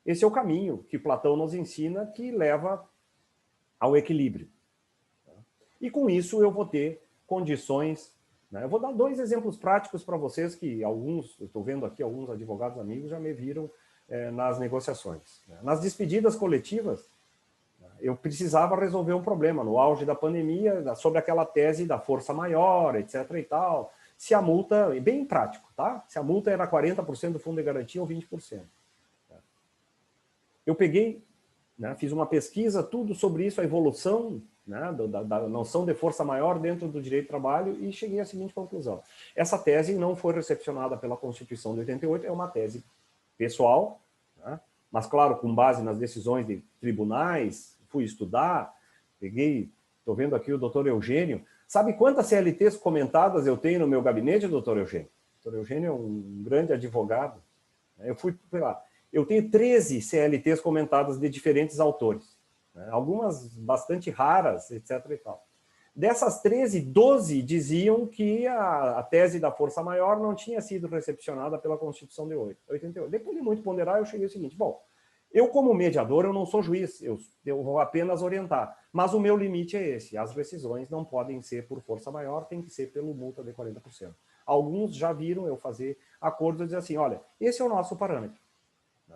Esse é o caminho que Platão nos ensina, que leva ao equilíbrio. E com isso eu vou ter condições, né? Eu vou dar 2 exemplos práticos para vocês, que eu estou vendo aqui alguns advogados amigos já me viram nas negociações. Né? Nas despedidas coletivas, eu precisava resolver um problema no auge da pandemia, sobre aquela tese da força maior, etc. e tal. se a multa, bem prático, tá? Se a multa era 40% do fundo de garantia ou 20%. Eu peguei, né, fiz uma pesquisa, tudo sobre isso, a evolução, né, da noção de força maior dentro do direito do trabalho e cheguei à seguinte conclusão. Essa tese não foi recepcionada pela Constituição de 88, é uma tese pessoal, né, mas, claro, com base nas decisões de tribunais, fui estudar, peguei, estou vendo aqui o doutor Eugênio. Sabe quantas CLTs comentadas eu tenho no meu gabinete, doutor Eugênio? O doutor Eugênio é um grande advogado. Eu fui, sei lá, eu tenho 13 CLTs comentadas de diferentes autores, né? Algumas bastante raras, etc. e tal. Dessas 13, 12 diziam que a tese da força maior não tinha sido recepcionada pela Constituição de 88. Depois de muito ponderar, eu cheguei ao seguinte, bom, eu como mediador, eu não sou juiz, eu vou apenas orientar, mas o meu limite é esse, as rescisões não podem ser por força maior, tem que ser pelo multa de 40%. Alguns já viram eu fazer acordos e dizer assim, olha, esse é o nosso parâmetro.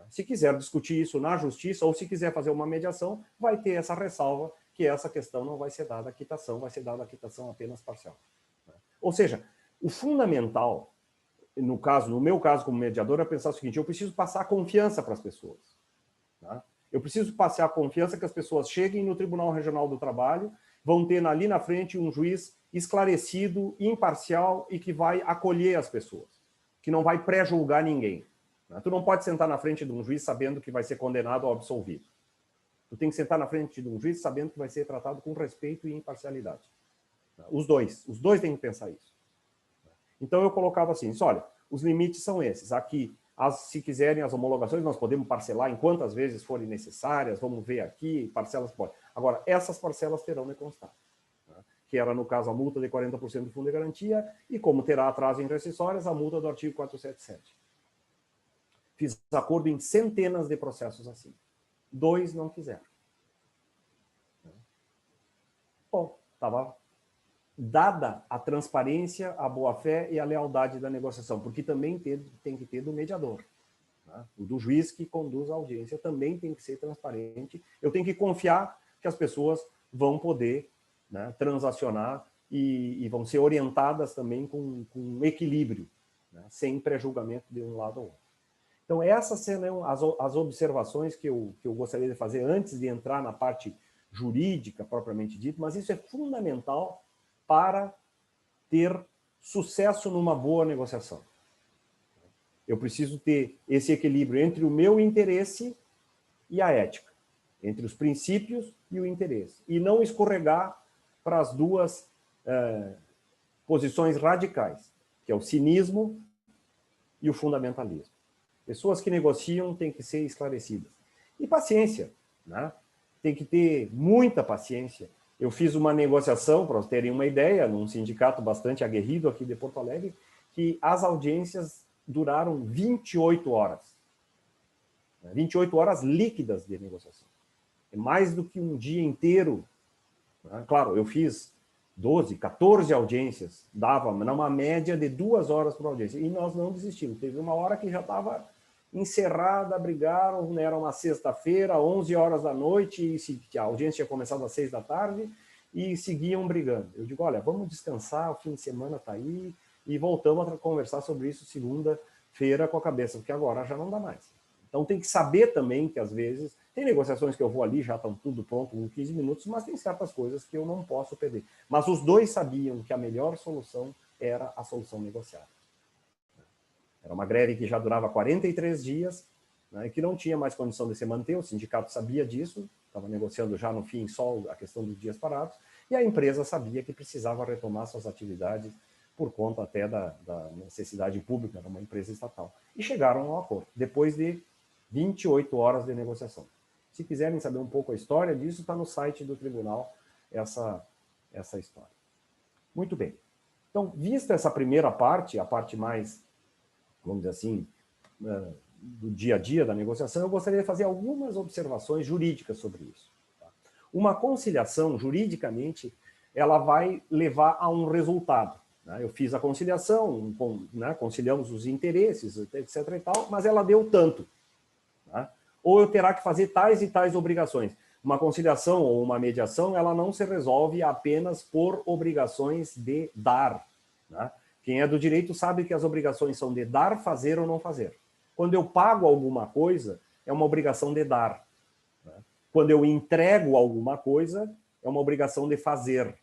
Se quiser discutir isso na justiça ou se quiser fazer uma mediação, vai ter essa ressalva que essa questão não vai ser dada a quitação, vai ser dada a quitação apenas parcial. Ou seja, o fundamental, no meu caso como mediador, é pensar o seguinte, eu preciso passar confiança para as pessoas. Tá? Eu preciso passar a confiança que as pessoas cheguem no Tribunal Regional do Trabalho, vão ter ali na frente um juiz esclarecido, imparcial e que vai acolher as pessoas, que não vai pré-julgar ninguém. Tu não pode sentar na frente de um juiz sabendo que vai ser condenado ou absolvido. Tu tem que sentar na frente de um juiz sabendo que vai ser tratado com respeito e imparcialidade. Os dois têm que pensar isso. Então eu colocava assim, olha, os limites são esses. Aqui, se quiserem as homologações, nós podemos parcelar em quantas vezes forem necessárias, vamos ver aqui, parcelas pode. Agora, essas parcelas terão de constar. Que era, no caso, a multa de 40% do fundo de garantia e, como terá atraso em rescisórias, a multa do artigo 477. Fiz acordo em centenas de processos assim. 2 não quiseram. Bom, estava dada a transparência, a boa-fé e a lealdade da negociação, porque também tem que ter do mediador. Né? O do juiz que conduz a audiência também tem que ser transparente. Eu tenho que confiar que as pessoas vão poder, né, transacionar e vão ser orientadas também com equilíbrio, né, sem pré-julgamento de um lado ou outro. Então, essas serão as observações que eu gostaria de fazer antes de entrar na parte jurídica, propriamente dita, mas isso é fundamental para ter sucesso numa boa negociação. Eu preciso ter esse equilíbrio entre o meu interesse e a ética, entre os princípios e o interesse, e não escorregar para as duas posições radicais, que é o cinismo e o fundamentalismo. Pessoas que negociam têm que ser esclarecidas. E paciência, né? Tem que ter muita paciência. Eu fiz uma negociação, para terem uma ideia, num sindicato bastante aguerrido aqui de Porto Alegre, que as audiências duraram 28 horas. 28 horas líquidas de negociação. É mais do que um dia inteiro. Né? Claro, eu fiz 12, 14 audiências, dava uma média de 2 horas por audiência. E nós não desistimos. Teve uma hora que já estava encerrada, brigaram, né? Era uma sexta-feira, 11 horas da noite, e a audiência tinha começado às 6 da tarde, e seguiam brigando. Eu digo, olha, vamos descansar, o fim de semana está aí, e voltamos a conversar sobre isso segunda-feira com a cabeça, porque agora já não dá mais. Então tem que saber também que, às vezes, tem negociações que eu vou ali, já estão tudo pronto em 15 minutos, mas tem certas coisas que eu não posso perder. Mas os dois sabiam que a melhor solução era a solução negociada. Era uma greve que já durava 43 dias, né, e que não tinha mais condição de se manter, o sindicato sabia disso, estava negociando já no fim só a questão dos dias parados, e a empresa sabia que precisava retomar suas atividades por conta até da necessidade pública, era uma empresa estatal. E chegaram ao acordo, depois de 28 horas de negociação. Se quiserem saber um pouco a história disso, está no site do tribunal essa história. Muito bem. Então, vista essa primeira parte, a parte mais, vamos dizer assim, do dia a dia da negociação, eu gostaria de fazer algumas observações jurídicas sobre isso. Uma conciliação, juridicamente, ela vai levar a um resultado. Eu fiz a conciliação, conciliamos os interesses, etc. e tal, mas ela deu tanto. Ou eu terá que fazer tais e tais obrigações. Uma conciliação ou uma mediação, ela não se resolve apenas por obrigações de dar. Quem é do direito sabe que as obrigações são de dar, fazer ou não fazer. Quando eu pago alguma coisa, é uma obrigação de dar. Né? Quando eu entrego alguma coisa, é uma obrigação de fazer.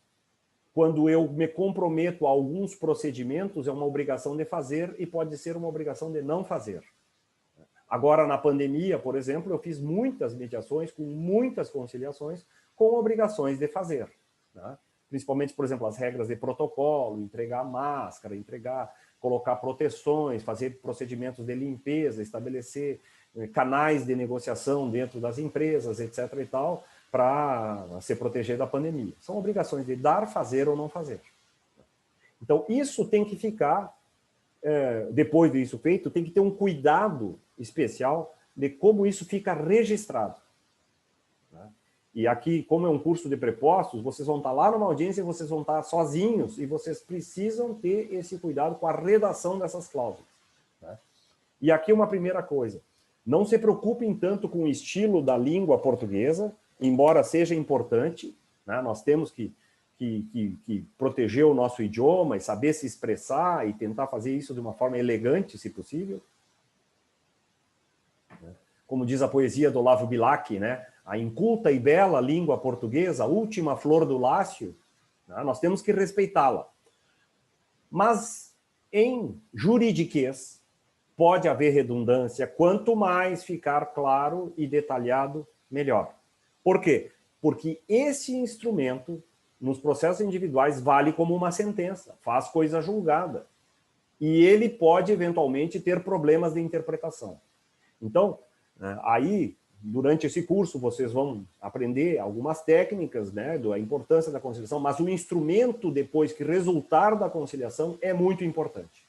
Quando eu me comprometo a alguns procedimentos, é uma obrigação de fazer e pode ser uma obrigação de não fazer. Agora, na pandemia, por exemplo, eu fiz muitas mediações, com muitas conciliações, com obrigações de fazer. Né? Principalmente, por exemplo, as regras de protocolo, entregar máscara, colocar proteções, fazer procedimentos de limpeza, estabelecer canais de negociação dentro das empresas, etc. e tal, para se proteger da pandemia. São obrigações de dar, fazer ou não fazer. Então, isso tem que ficar, depois disso feito, tem que ter um cuidado especial de como isso fica registrado. Né? E aqui, como é um curso de prepostos, vocês vão estar lá numa audiência, vocês vão estar sozinhos e vocês precisam ter esse cuidado com a redação dessas cláusulas. Né? E aqui uma primeira coisa, não se preocupem tanto com o estilo da língua portuguesa, embora seja importante, né? Nós temos que proteger o nosso idioma e saber se expressar e tentar fazer isso de uma forma elegante, se possível. Como diz a poesia do Olavo Bilac, né? A inculta e bela língua portuguesa, a última flor do Lácio, né? Nós temos que respeitá-la. Mas em juridiquês pode haver redundância, quanto mais ficar claro e detalhado, melhor. Por quê? Porque esse instrumento, nos processos individuais, vale como uma sentença, faz coisa julgada. E ele pode, eventualmente, ter problemas de interpretação. Então, aí, durante esse curso, vocês vão aprender algumas técnicas, né, da importância da conciliação, mas o instrumento, depois que resultar da conciliação, é muito importante.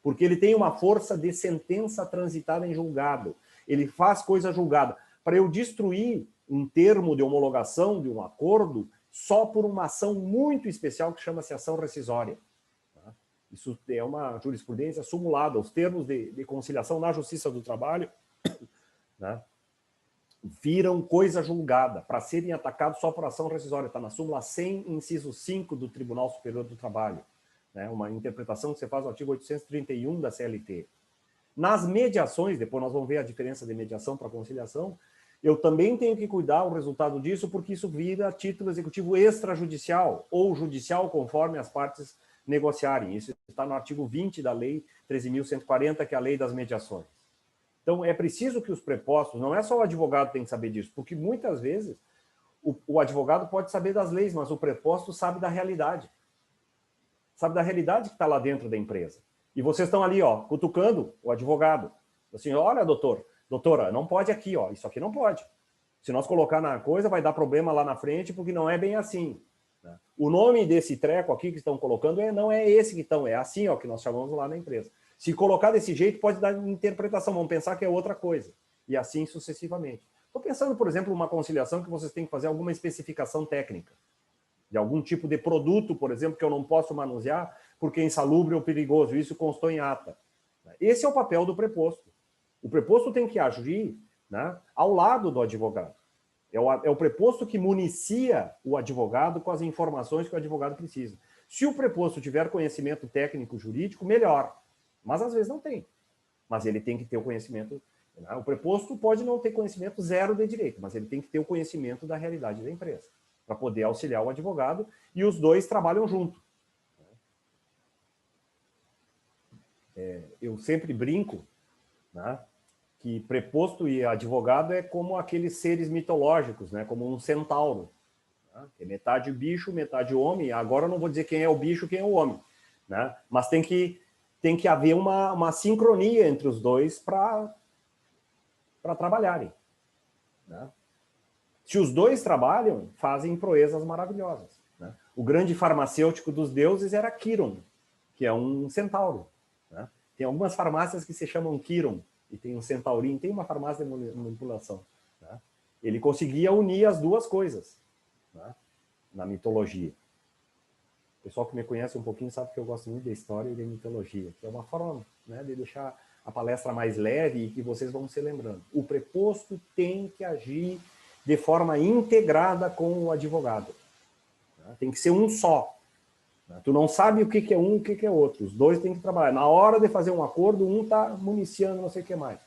Porque ele tem uma força de sentença transitada em julgado. Ele faz coisa julgada. Para eu destruir um termo de homologação de um acordo só por uma ação muito especial que chama-se ação rescisória. Isso é uma jurisprudência sumulada. Os termos de conciliação na Justiça do Trabalho, né, viram coisa julgada para serem atacados só por ação rescisória. Está na súmula 100, inciso 5 do Tribunal Superior do Trabalho. Né, uma interpretação que você faz no artigo 831 da CLT. Nas mediações, depois nós vamos ver a diferença de mediação para conciliação, eu também tenho que cuidar o resultado disso, porque isso vira título executivo extrajudicial, ou judicial, conforme as partes negociarem. Isso está no artigo 20 da Lei 13.140, que é a Lei das Mediações. Então, é preciso que os prepostos, não é só o advogado que tem que saber disso, porque muitas vezes o advogado pode saber das leis, mas o preposto sabe da realidade. Sabe da realidade que está lá dentro da empresa. E vocês estão ali, ó, cutucando o advogado. Assim, olha, doutora, não pode aqui, ó, isso aqui não pode. Se nós colocar na coisa, vai dar problema lá na frente, porque não é bem assim. Né? O nome desse treco aqui que estão colocando não é esse que estão, é assim, ó, que nós chamamos lá na empresa. Se colocar desse jeito, pode dar interpretação, vão pensar que é outra coisa. E assim sucessivamente. Estou pensando, por exemplo, uma conciliação que vocês têm que fazer alguma especificação técnica. De algum tipo de produto, por exemplo, que eu não posso manusear porque é insalubre ou perigoso. Isso constou em ata. Esse é o papel do preposto. O preposto tem que agir, né, ao lado do advogado. É o preposto que municia o advogado com as informações que o advogado precisa. Se o preposto tiver conhecimento técnico jurídico, melhor. Mas às vezes não tem. Mas ele tem que ter o conhecimento. Né? O preposto pode não ter conhecimento zero de direito, mas ele tem que ter o conhecimento da realidade da empresa, para poder auxiliar o advogado, e os dois trabalham junto. Eu sempre brinco, né, que preposto e advogado é como aqueles seres mitológicos, né, como um centauro. Né, que é metade bicho, metade homem. Agora eu não vou dizer quem é o bicho, quem é o homem. Né, mas tem que haver uma sincronia entre os dois para trabalharem. Né. Se os dois trabalham, fazem proezas maravilhosas. Né? O grande farmacêutico dos deuses era Quiron, que é um centauro. Né? Tem algumas farmácias que se chamam Quiron, e tem um centaurinho, tem uma farmácia de manipulação. Né? Ele conseguia unir as duas coisas, né, na mitologia. O pessoal que me conhece um pouquinho sabe que eu gosto muito da história e da mitologia, que é uma forma, né, de deixar a palestra mais leve e que vocês vão se lembrando. O preposto tem que agir de forma integrada com o advogado. Tem que ser um só. Tu não sabe o que é um e o que é outro. Os dois têm que trabalhar. Na hora de fazer um acordo, um está municiando não sei o que mais.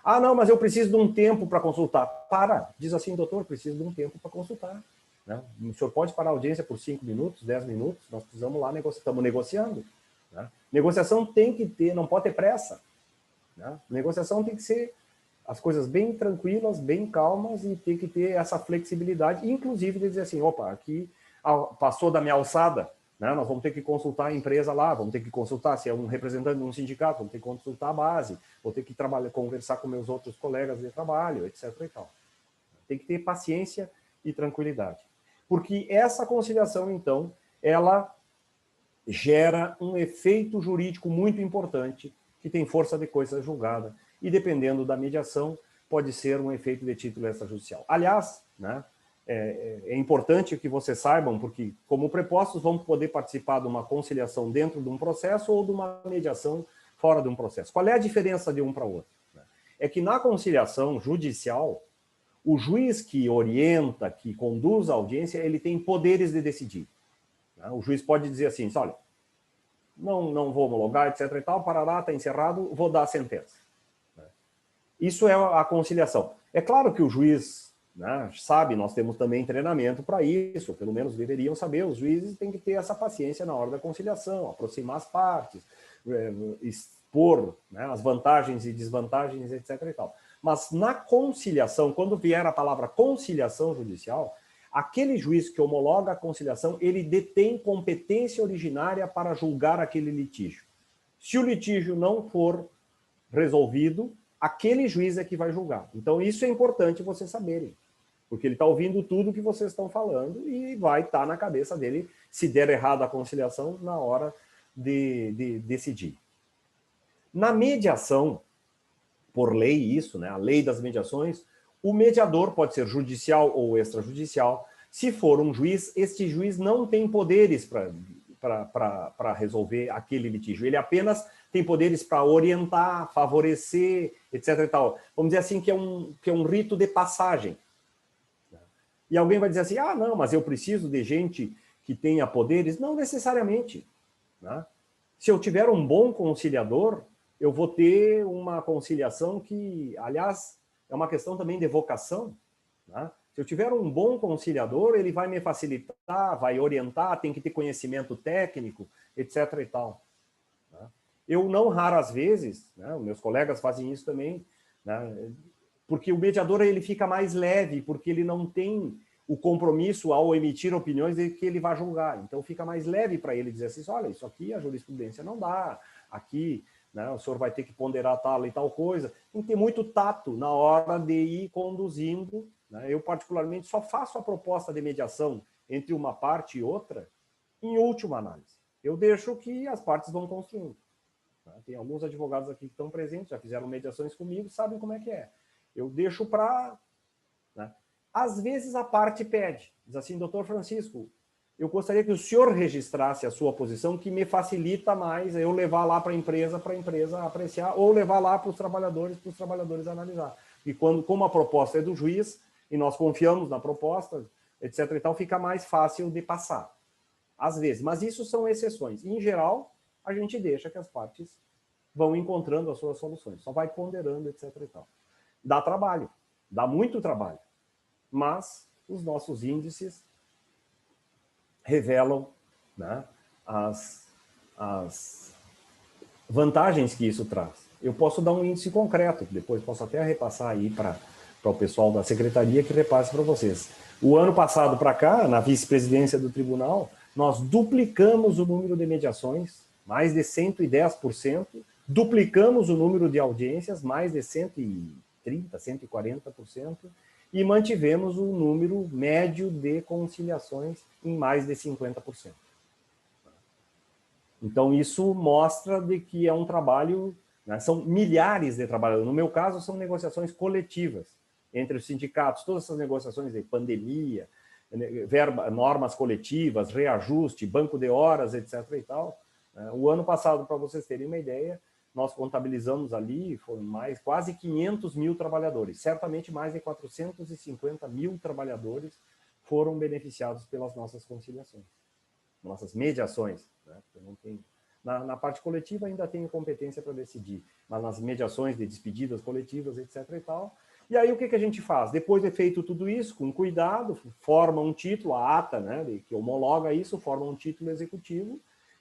Ah, não, mas eu preciso de um tempo para consultar. Para, diz assim, doutor, preciso de um tempo para consultar. Né? O senhor pode parar a audiência por 5 minutos, 10 minutos, nós precisamos lá negociar, estamos negociando. Né? Negociação tem que ter, não pode ter pressa. Né? Negociação tem que ser as coisas bem tranquilas, bem calmas e tem que ter essa flexibilidade, inclusive de dizer assim, opa, aqui passou da minha alçada, né? Nós vamos ter que consultar a empresa lá, vamos ter que consultar se é um representante de um sindicato, vamos ter que consultar a base, vou ter que conversar com meus outros colegas de trabalho, etc. e tal. Tem que ter paciência e tranquilidade. Porque essa conciliação, então, ela gera um efeito jurídico muito importante que tem força de coisa julgada e, dependendo da mediação, pode ser um efeito de título extrajudicial. Aliás, né, é importante que vocês saibam, porque, como prepostos, vão poder participar de uma conciliação dentro de um processo ou de uma mediação fora de um processo. Qual é a diferença de um para o outro? É que na conciliação judicial, o juiz que orienta, que conduz a audiência, ele tem poderes de decidir. O juiz pode dizer assim, olha, não vou homologar, etc. e tal, parará, está encerrado, vou dar a sentença. Isso é a conciliação. É claro que o juiz, né, sabe, nós temos também treinamento para isso, pelo menos deveriam saber, os juízes têm que ter essa paciência na hora da conciliação, aproximar as partes, expor, né, as vantagens e desvantagens, etc. e tal. Mas na conciliação, quando vier a palavra conciliação judicial, aquele juiz que homologa a conciliação, ele detém competência originária para julgar aquele litígio. Se o litígio não for resolvido, aquele juiz é que vai julgar. Então, isso é importante vocês saberem, porque ele está ouvindo tudo que vocês estão falando e vai estar na cabeça dele, se der errado a conciliação, na hora de decidir. Na mediação, por lei isso, né, a lei das mediações, o mediador pode ser judicial ou extrajudicial. Se for um juiz, este juiz não tem poderes para resolver aquele litígio. Ele apenas tem poderes para orientar, favorecer, etc. e tal. Vamos dizer assim que é um rito de passagem. E alguém vai dizer assim, ah, não, mas eu preciso de gente que tenha poderes. Não necessariamente. Né? Se eu tiver um bom conciliador, eu vou ter uma conciliação que, aliás, é uma questão também de vocação. Né? Se eu tiver um bom conciliador, ele vai me facilitar, vai orientar, tem que ter conhecimento técnico, etc. e tal. Né? Eu não raras vezes, né, meus colegas fazem isso também, né, porque o mediador ele fica mais leve, porque ele não tem o compromisso ao emitir opiniões de que ele vai julgar. Então fica mais leve para ele dizer assim, olha, isso aqui a jurisprudência não dá, aqui, né, o senhor vai ter que ponderar tal e tal coisa. Tem que ter muito tato na hora de ir conduzindo. Né? Eu, particularmente, só faço a proposta de mediação entre uma parte e outra em última análise. Eu deixo que as partes vão construindo. Né? Tem alguns advogados aqui que estão presentes, já fizeram mediações comigo, sabem como é que é. Eu deixo para... Né? Às vezes a parte pede, diz assim, doutor Francisco, eu gostaria que o senhor registrasse a sua posição, que me facilita mais eu levar lá para a empresa apreciar, ou levar lá para os trabalhadores analisar. E como a proposta é do juiz, e nós confiamos na proposta, etc. e tal, fica mais fácil de passar. Às vezes, mas isso são exceções. Em geral, a gente deixa que as partes vão encontrando as suas soluções, só vai ponderando, etc. e tal. Dá trabalho, dá muito trabalho, mas os nossos índices revelam, né, as vantagens que isso traz. Eu posso dar um índice concreto, depois posso até repassar aí para o pessoal da secretaria que repasse para vocês. O ano passado para cá, na vice-presidência do tribunal, nós duplicamos o número de mediações, mais de 110%, duplicamos o número de audiências, mais de 130%, 140%, e mantivemos o número médio de conciliações em mais de 50%. Então, isso mostra de que é um trabalho, né, são milhares de trabalhadores. No meu caso, são negociações coletivas entre os sindicatos, todas essas negociações de pandemia, normas coletivas, reajuste, banco de horas, etc. e tal. O ano passado, para vocês terem uma ideia, nós contabilizamos ali, foram quase 500 mil trabalhadores. Certamente mais de 450 mil trabalhadores foram beneficiados pelas nossas conciliações. nossas mediações, né? Eu não tenho, na parte coletiva ainda tenho competência para decidir, mas nas mediações de despedidas coletivas, etc. e tal. E aí o que a gente faz? Depois de feito tudo isso, com cuidado, forma um título, a ata, né, que homologa isso, forma um título executivo,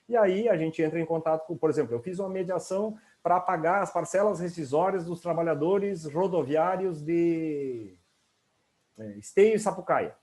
e aí a gente entra em contato com, por exemplo, eu fiz uma mediação para pagar as parcelas rescisórias dos trabalhadores rodoviários de Esteio e Sapucaia.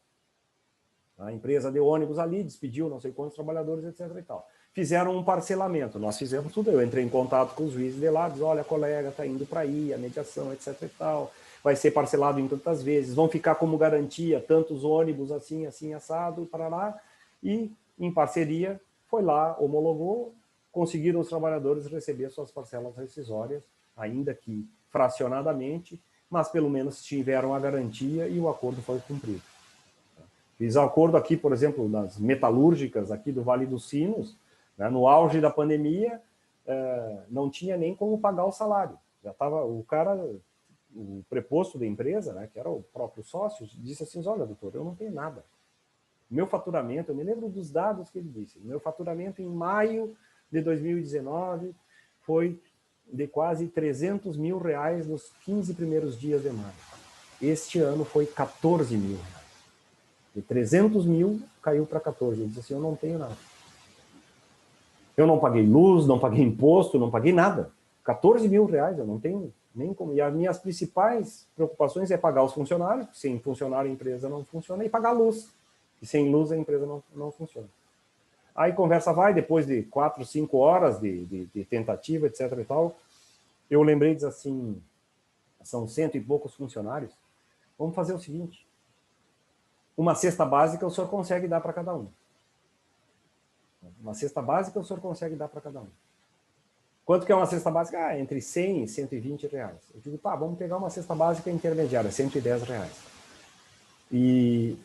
A empresa de ônibus ali despediu não sei quantos trabalhadores, etc. e tal. Fizeram um parcelamento, nós fizemos tudo, eu entrei em contato com os juízes de lá, diz, olha, colega, está indo para aí, a mediação, etc. e tal, vai ser parcelado em tantas vezes, vão ficar como garantia tantos ônibus assim, assim, assado, para lá, e em parceria foi lá, homologou, conseguiram os trabalhadores receber suas parcelas rescisórias, ainda que fracionadamente, mas pelo menos tiveram a garantia e o acordo foi cumprido. Fiz acordo aqui, por exemplo, nas metalúrgicas aqui do Vale dos Sinos, né, no auge da pandemia, não tinha nem como pagar o salário. Já estava o cara, o preposto da empresa, né, que era o próprio sócio, disse assim, olha, doutor, eu não tenho nada. Meu faturamento, eu me lembro dos dados que ele disse, meu faturamento em maio de 2019 foi de quase R$300 mil nos 15 primeiros dias de maio. Este ano foi 14 mil. De 300 mil caiu para 14. Ele disse assim, eu não tenho nada. Eu não paguei luz, não paguei imposto, não paguei nada. 14 mil reais, eu não tenho nem como. E as minhas principais preocupações é pagar os funcionários, porque sem funcionário a empresa não funciona, e pagar a luz. E sem luz a empresa não funciona. Aí conversa vai, depois de 4, 5 horas de tentativa, etc. e tal, eu lembrei, diz assim, são 100 e poucos funcionários, vamos fazer o seguinte, uma cesta básica o senhor consegue dar para cada um. Uma cesta básica o senhor consegue dar para cada um. Quanto que é uma cesta básica? Ah, entre 100 e 120 reais. Eu digo, pá, vamos pegar uma cesta básica intermediária, 110 reais. E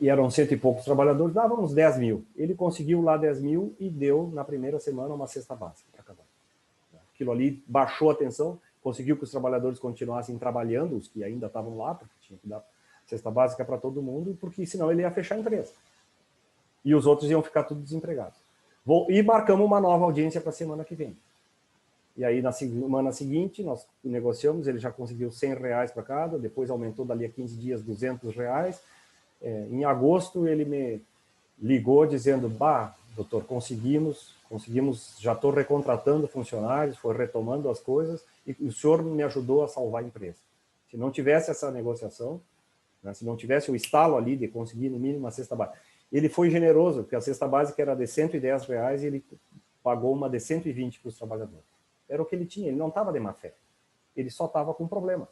eram 100 e poucos trabalhadores, dávamos 10 mil. Ele conseguiu lá 10 mil e deu, na primeira semana, uma cesta básica para cada um. Aquilo ali baixou a tensão, conseguiu que os trabalhadores continuassem trabalhando, os que ainda estavam lá, porque tinha que dar cesta básica para todo mundo, porque senão ele ia fechar a empresa. E os outros iam ficar tudo desempregados. E marcamos uma nova audiência para a semana que vem. E aí, na semana seguinte, nós negociamos, ele já conseguiu 100 reais para cada, depois aumentou dali a 15 dias 200 reais. Em agosto, ele me ligou dizendo, bah, doutor, conseguimos, já estou recontratando funcionários, foi retomando as coisas, e o senhor me ajudou a salvar a empresa. Se não tivesse essa negociação, né, se não tivesse o estalo ali de conseguir no mínimo uma cesta básica, ele foi generoso, porque a cesta básica era de 110 reais e ele pagou uma de 120 para os trabalhadores. Era o que ele tinha, ele não estava de má fé, ele só estava com problemas.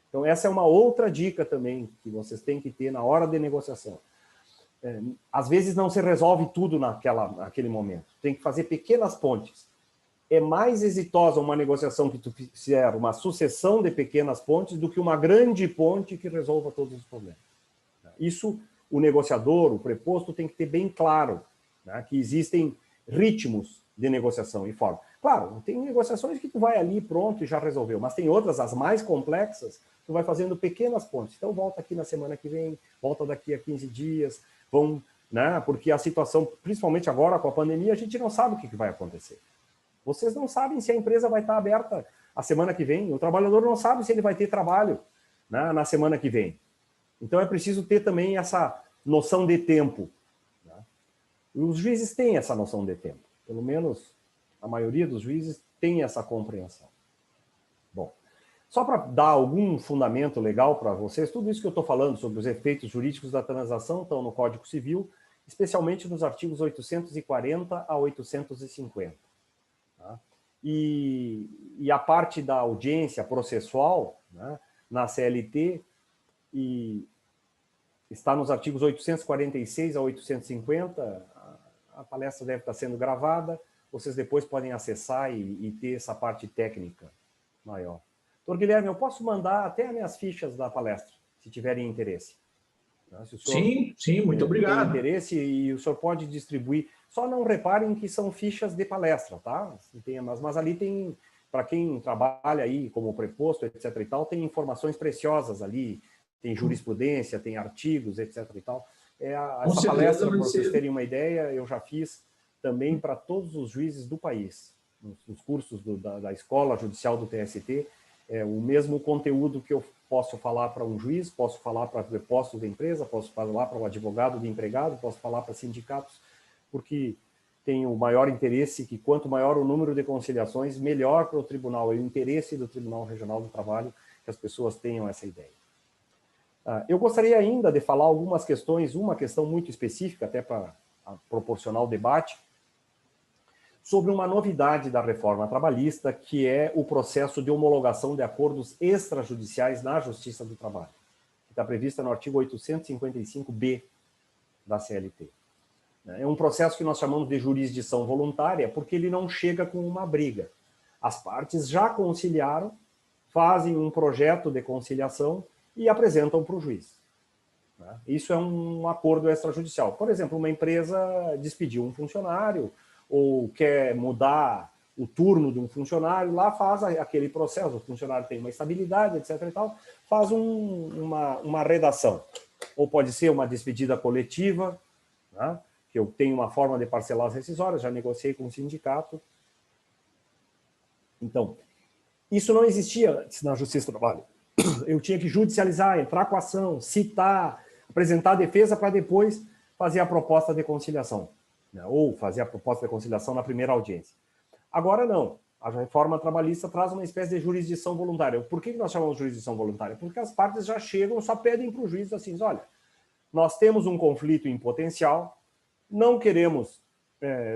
Então essa é uma outra dica também que vocês têm que ter na hora de negociação. Às vezes não se resolve tudo naquele momento, tem que fazer pequenas pontes. É mais exitosa uma negociação que tu fizer uma sucessão de pequenas pontes do que uma grande ponte que resolva todos os problemas. Isso o negociador, o preposto, tem que ter bem claro, né, que existem ritmos de negociação e forma. Claro, tem negociações que tu vai ali pronto e já resolveu, mas tem outras, as mais complexas, tu vai fazendo pequenas pontes. Então volta aqui na semana que vem, volta daqui a 15 dias, né, porque a situação, principalmente agora com a pandemia, a gente não sabe o que vai acontecer. Vocês não sabem se a empresa vai estar aberta a semana que vem, o trabalhador não sabe se ele vai ter trabalho, né, na semana que vem. Então é preciso ter também essa noção de tempo. Né? Os juízes têm essa noção de tempo, pelo menos a maioria dos juízes tem essa compreensão. Bom, só para dar algum fundamento legal para vocês, tudo isso que eu estou falando sobre os efeitos jurídicos da transação estão no Código Civil, especialmente nos artigos 840 a 850. Tá? E a parte da audiência processual, né, na CLT, está nos artigos 846 a 850, a palestra deve estar sendo gravada, vocês depois podem acessar e ter essa parte técnica maior. Doutor Guilherme, eu posso mandar até as minhas fichas da palestra, se tiverem interesse. Se o senhor sim, muito obrigado. tem interesse e o senhor pode distribuir. Só não reparem que são fichas de palestra, tá? Mas ali tem, para quem trabalha aí como preposto, etc. e tal, tem informações preciosas ali, tem jurisprudência, tem artigos, etc. e tal. Essa palestra, para vocês terem uma ideia, eu já fiz também para todos os juízes do país, nos cursos da Escola Judicial do TST, o mesmo conteúdo que eu posso falar para um juiz, posso falar para prepostos da empresa, posso falar para o advogado de empregado, posso falar para sindicatos, porque tem o maior interesse que quanto maior o número de conciliações, melhor para o tribunal, e o interesse do Tribunal Regional do Trabalho que as pessoas tenham essa ideia. Eu gostaria ainda de falar algumas questões, uma questão muito específica, até para proporcionar o debate, sobre uma novidade da reforma trabalhista, que é o processo de homologação de acordos extrajudiciais na Justiça do Trabalho, que está prevista no artigo 855-B da CLT. É um processo que nós chamamos de jurisdição voluntária, porque ele não chega com uma briga. As partes já conciliaram, fazem um projeto de conciliação e apresentam para o juiz. Isso é um acordo extrajudicial. Por exemplo, uma empresa despediu um funcionário ou quer mudar o turno de um funcionário, lá faz aquele processo, o funcionário tem uma estabilidade, etc. e tal, faz uma redação. Ou pode ser uma despedida coletiva, né? Que eu tenho uma forma de parcelar as rescisórias, já negociei com o sindicato. Então, isso não existia antes na Justiça do Trabalho. Eu tinha que judicializar, entrar com a ação, citar, apresentar a defesa para depois fazer a proposta de conciliação, né? Ou fazer a proposta de conciliação na primeira audiência. Agora não. A reforma trabalhista traz uma espécie de jurisdição voluntária. Por que nós chamamos de jurisdição voluntária? Porque as partes já chegam, só pedem para o juiz assim, olha, nós temos um conflito em potencial, não queremos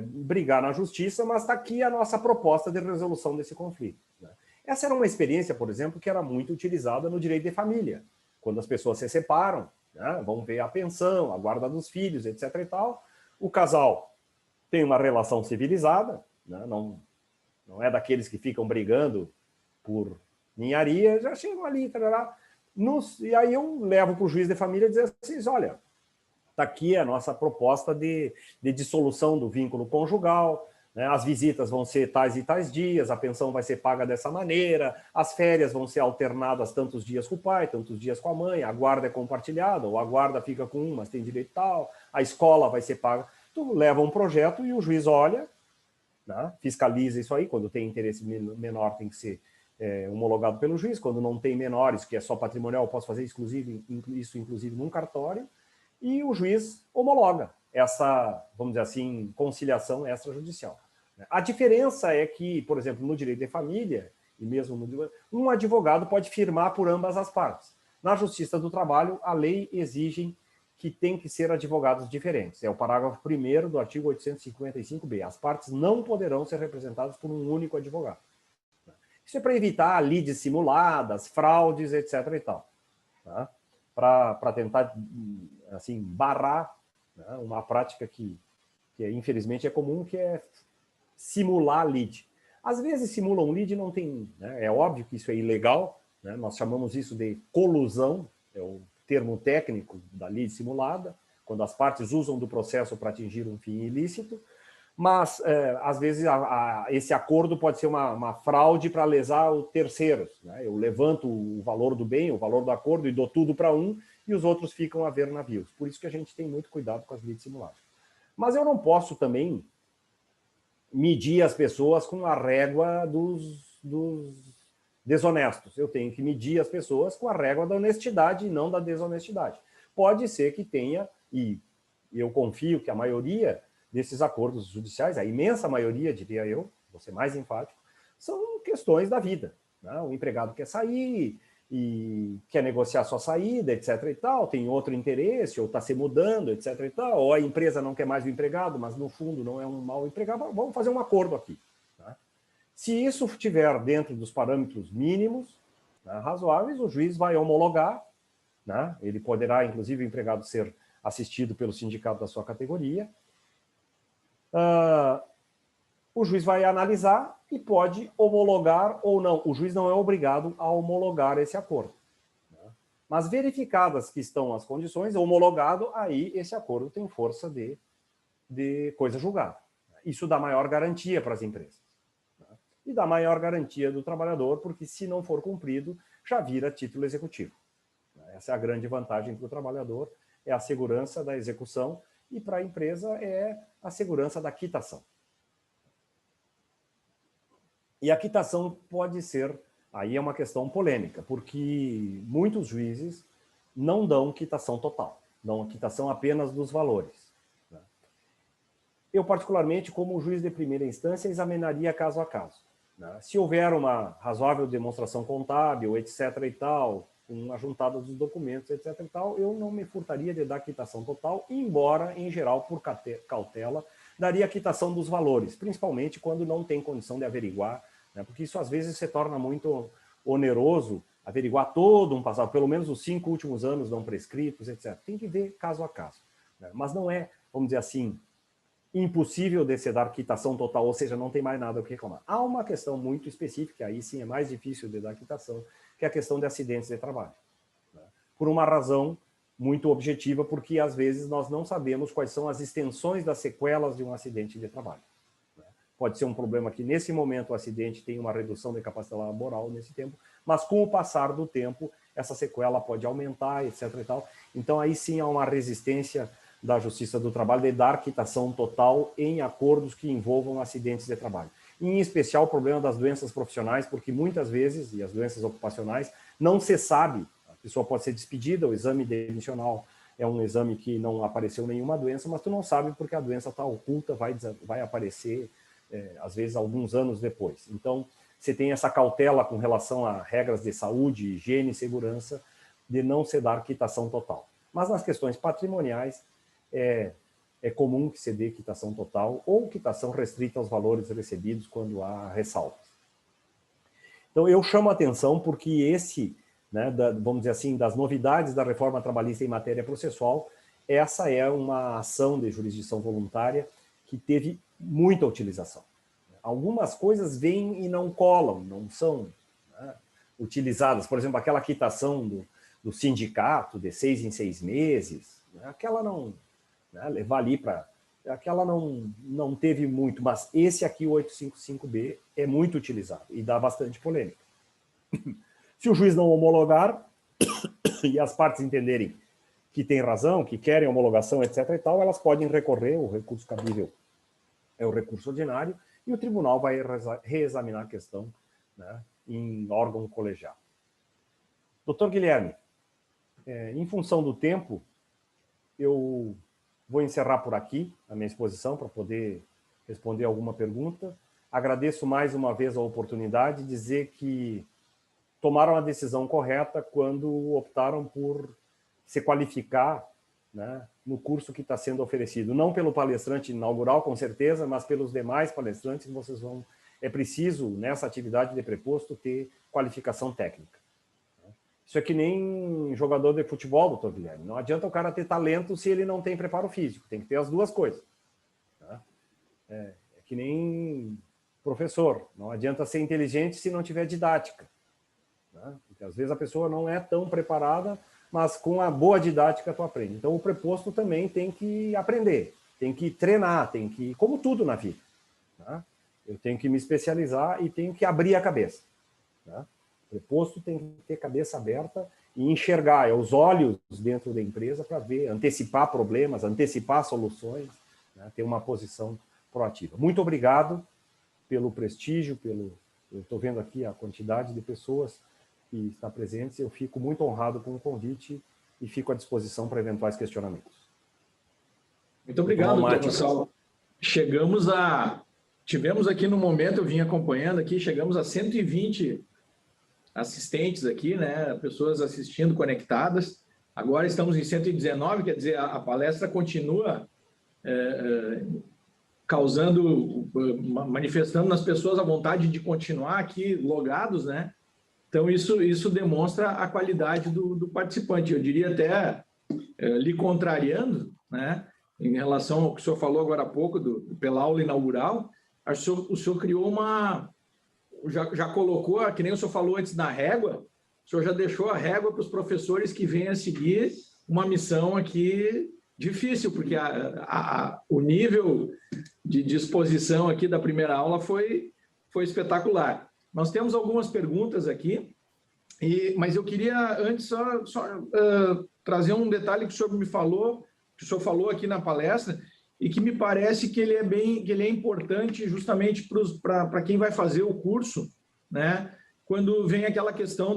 brigar na justiça, mas está aqui a nossa proposta de resolução desse conflito, né? Essa era uma experiência, por exemplo, que era muito utilizada no direito de família. Quando as pessoas se separam, né, vão ver a pensão, a guarda dos filhos, etc. e tal, o casal tem uma relação civilizada, né, não é daqueles que ficam brigando por ninharia, já chegam ali, e aí eu levo para o juiz de família e dizer assim, olha, está aqui a nossa proposta de dissolução do vínculo conjugal, né? As visitas vão ser tais e tais dias, a pensão vai ser paga dessa maneira, as férias vão ser alternadas tantos dias com o pai, tantos dias com a mãe, a guarda é compartilhada, ou a guarda fica com um, mas tem direito tal, a escola vai ser paga. Tu leva um projeto e o juiz olha, né? Fiscaliza isso aí, quando tem interesse menor tem que ser homologado pelo juiz, quando não tem menores, que é só patrimonial, eu posso fazer isso inclusive num cartório, e o juiz homologa essa, vamos dizer assim, conciliação extrajudicial. A diferença é que, por exemplo, no direito de família, e mesmo no um advogado pode firmar por ambas as partes. Na Justiça do Trabalho, a lei exige que tem que ser advogados diferentes. É o parágrafo 1º do artigo 855-B. As partes não poderão ser representadas por um único advogado. Isso é para evitar lides simuladas, fraudes, etc. e tal. Tá? Para tentar assim, barrar, né, uma prática que infelizmente é comum, que é simular lead. Às vezes simulam lead e não tem, né, é óbvio que isso é ilegal, né, nós chamamos isso de colusão, é o termo técnico da lead simulada, quando as partes usam do processo para atingir um fim ilícito, mas às vezes esse acordo pode ser uma fraude para lesar os terceiros, né? Eu levanto o valor do bem, o valor do acordo e dou tudo para um e os outros ficam a ver navios. Por isso que a gente tem muito cuidado com as leads simuladas. Mas eu não posso também medir as pessoas com a régua dos desonestos. Eu tenho que medir as pessoas com a régua da honestidade e não da desonestidade. Pode ser que tenha, e eu confio que a maioria desses acordos judiciais, a imensa maioria, diria eu, vou ser mais enfático, são questões da vida, né? O empregado quer sair e quer negociar sua saída, etc. e tal, tem outro interesse, ou está se mudando, etc. e tal, ou a empresa não quer mais o empregado, mas no fundo não é um mau empregado, vamos fazer um acordo aqui. Tá? Se isso estiver dentro dos parâmetros mínimos, né, razoáveis, o juiz vai homologar, né? Ele poderá, inclusive, o empregado ser assistido pelo sindicato da sua categoria. O juiz vai analisar e pode homologar ou não. O juiz não é obrigado a homologar esse acordo. Mas verificadas que estão as condições, homologado, aí esse acordo tem força de coisa julgada. Isso dá maior garantia para as empresas. E dá maior garantia do trabalhador, porque se não for cumprido, já vira título executivo. Essa é a grande vantagem para o trabalhador, é a segurança da execução e para a empresa é a segurança da quitação. E a quitação pode ser, aí é uma questão polêmica, porque muitos juízes não dão quitação total, dão a quitação apenas dos valores. Eu, particularmente, como juiz de primeira instância, examinaria caso a caso. Se houver uma razoável demonstração contábil, etc. e tal, com uma juntada dos documentos, etc. e tal, eu não me furtaria de dar quitação total, embora, em geral, por cautela, daria a quitação dos valores, principalmente quando não tem condição de averiguar, né? Porque isso às vezes se torna muito oneroso, averiguar todo um passado, pelo menos os 5 últimos anos não prescritos, etc. Tem que ver caso a caso, né? Mas não é, vamos dizer assim, impossível de se dar quitação total, ou seja, não tem mais nada o que reclamar. Há uma questão muito específica, aí sim é mais difícil de dar quitação, que é a questão de acidentes de trabalho, né? Por uma razão muito objetiva, porque às vezes nós não sabemos quais são as extensões das sequelas de um acidente de trabalho, né? Pode ser um problema que nesse momento o acidente tem uma redução de capacidade laboral nesse tempo, mas com o passar do tempo essa sequela pode aumentar, etc. e tal. Então aí sim há uma resistência da Justiça do Trabalho de dar quitação total em acordos que envolvam acidentes de trabalho. Em especial o problema das doenças profissionais, porque muitas vezes, e as doenças ocupacionais, não se sabe, a pessoa pode ser despedida, o exame demissional é um exame que não apareceu nenhuma doença, mas tu não sabe porque a doença está oculta, vai aparecer, às vezes, alguns anos depois. Então, você tem essa cautela com relação a regras de saúde, higiene e segurança, de não se dar quitação total. Mas nas questões patrimoniais, é comum que se dê quitação total ou quitação restrita aos valores recebidos quando há ressalvas. Então, eu chamo a atenção porque esse, né, vamos dizer assim, das novidades da reforma trabalhista em matéria processual, essa é uma ação de jurisdição voluntária que teve muita utilização. Algumas coisas vêm e não colam, não são, né, utilizadas. Por exemplo, aquela quitação do sindicato de 6 em 6 meses, né, aquela não... levar ali para... Aquela não teve muito, mas esse aqui, o 855B, é muito utilizado e dá bastante polêmica. Se o juiz não homologar e as partes entenderem que tem razão, que querem homologação, etc. e tal, elas podem recorrer, o recurso cabível é o recurso ordinário, e o tribunal vai reexaminar a questão, né, em órgão colegiado. Doutor Guilherme, em função do tempo, eu vou encerrar por aqui a minha exposição para poder responder alguma pergunta. Agradeço mais uma vez a oportunidade de dizer que tomaram a decisão correta quando optaram por se qualificar, né, no curso que está sendo oferecido. Não pelo palestrante inaugural, com certeza, mas pelos demais palestrantes, vocês vão... É preciso, nessa atividade de preposto, ter qualificação técnica. Isso é que nem jogador de futebol, doutor Guilherme. Não adianta o cara ter talento se ele não tem preparo físico. Tem que ter as duas coisas. Tá? É que nem professor. Não adianta ser inteligente se não tiver didática. Tá? Porque às vezes a pessoa não é tão preparada, mas com a boa didática tu aprende. Então o preposto também tem que aprender. Tem que treinar, tem que... Como tudo na vida. Tá? Eu tenho que me especializar e tenho que abrir a cabeça. Tá? O preposto tem que ter cabeça aberta e enxergar, os olhos dentro da empresa para ver, antecipar problemas, antecipar soluções, né, ter uma posição proativa. Muito obrigado pelo prestígio, eu estou vendo aqui a quantidade de pessoas que está presentes, eu fico muito honrado com o convite e fico à disposição para eventuais questionamentos. Muito obrigado, doutor Gonçalo. Tivemos aqui no momento, eu vim acompanhando aqui, chegamos a 120 assistentes aqui, né? Pessoas assistindo, conectadas. Agora estamos em 119, quer dizer, a palestra continua manifestando nas pessoas a vontade de continuar aqui logados, né? Então, isso demonstra a qualidade do participante. Eu diria até, lhe contrariando, né? Em relação ao que o senhor falou agora há pouco, pela aula inaugural, o senhor criou já colocou, que nem o senhor falou antes na régua, o senhor já deixou a régua para os professores que vêm a seguir uma missão aqui difícil, porque o nível de exposição aqui da primeira aula foi espetacular. Nós temos algumas perguntas aqui, mas eu queria antes só trazer um detalhe que o senhor me falou, que o senhor falou aqui na palestra, e que me parece que ele é importante justamente para quem vai fazer o curso, né? Quando vem aquela questão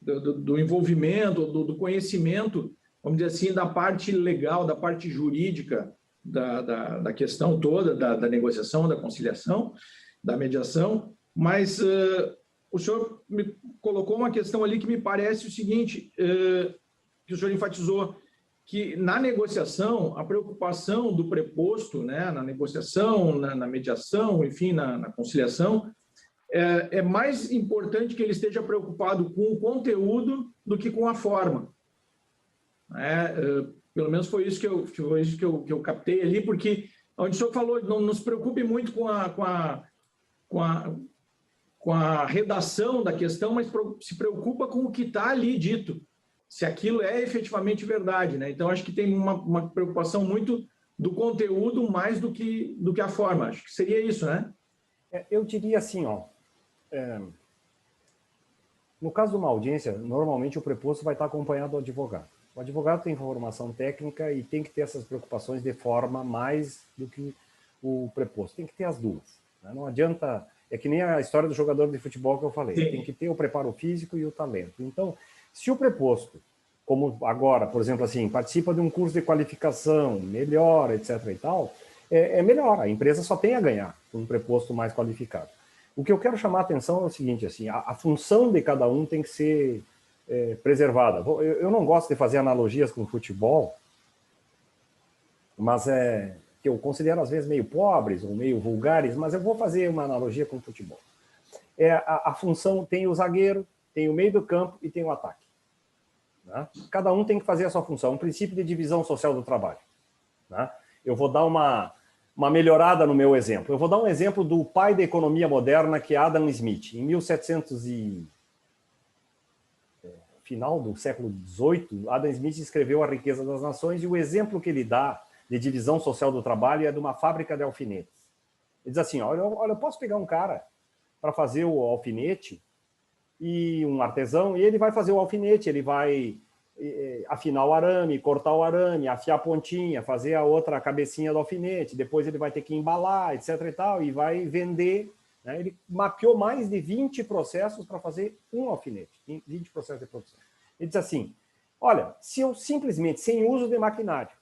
do envolvimento, do conhecimento, vamos dizer assim, da parte legal, da parte jurídica da questão toda, da negociação, da conciliação, da mediação, mas o senhor me colocou uma questão ali que me parece o seguinte, que o senhor enfatizou, que na negociação, a preocupação do preposto, né, na negociação, na mediação, enfim, na conciliação, é mais importante que ele esteja preocupado com o conteúdo do que com a forma. Pelo menos foi isso que eu captei ali, porque onde o senhor falou, não se preocupe muito com a redação da questão, mas se preocupa com o que está ali dito, se aquilo é efetivamente verdade, né? Então, acho que tem uma preocupação muito do conteúdo mais do que a forma. Acho que seria isso, né? Eu diria assim, no caso de uma audiência, normalmente o preposto vai estar acompanhado do advogado. O advogado tem formação técnica e tem que ter essas preocupações de forma mais do que o preposto. Tem que ter as duas, né? Não adianta... É que nem a história do jogador de futebol que eu falei. Sim. Tem que ter o preparo físico e o talento. Então, se o preposto, como agora, por exemplo, assim, participa de um curso de qualificação, melhora, etc. e tal, é melhor. A empresa só tem a ganhar com um preposto mais qualificado. O que eu quero chamar a atenção é o seguinte, assim, a função de cada um tem que ser preservada. Eu não gosto de fazer analogias com futebol, mas que eu considero às vezes meio pobres ou meio vulgares, mas eu vou fazer uma analogia com o futebol. A função tem o zagueiro, tem o meio do campo e tem o ataque, né? Cada um tem que fazer a sua função, um princípio de divisão social do trabalho, né? Eu vou dar uma melhorada no meu exemplo. Eu vou dar um exemplo do pai da economia moderna, que é Adam Smith. Em 1700 final do século XVIII, Adam Smith escreveu A Riqueza das Nações, e o exemplo que ele dá de divisão social do trabalho é de uma fábrica de alfinetes. Ele diz assim, olha, eu posso pegar um cara para fazer o alfinete, e um artesão, e ele vai fazer o alfinete, ele vai afinar o arame, cortar o arame, afiar a pontinha, fazer a outra cabecinha do alfinete, depois ele vai ter que embalar, etc. e tal, e vai vender, né? Ele mapeou mais de 20 processos para fazer um alfinete, 20 processos de produção. Ele diz assim, olha, se eu simplesmente, sem uso de maquinário,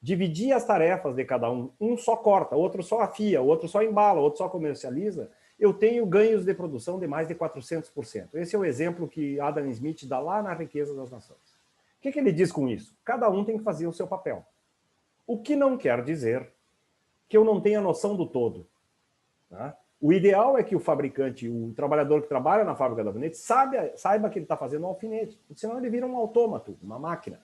dividir as tarefas de cada um só corta, outro só afia, outro só embala, outro só comercializa, eu tenho ganhos de produção de mais de 400%. Esse é o exemplo que Adam Smith dá lá na Riqueza das Nações. O que ele diz com isso? Cada um tem que fazer o seu papel. O que não quer dizer que eu não tenha noção do todo, né? O ideal é que o fabricante, o trabalhador que trabalha na fábrica de alfinete, saiba que ele está fazendo um alfinete, senão ele vira um autômato, uma máquina,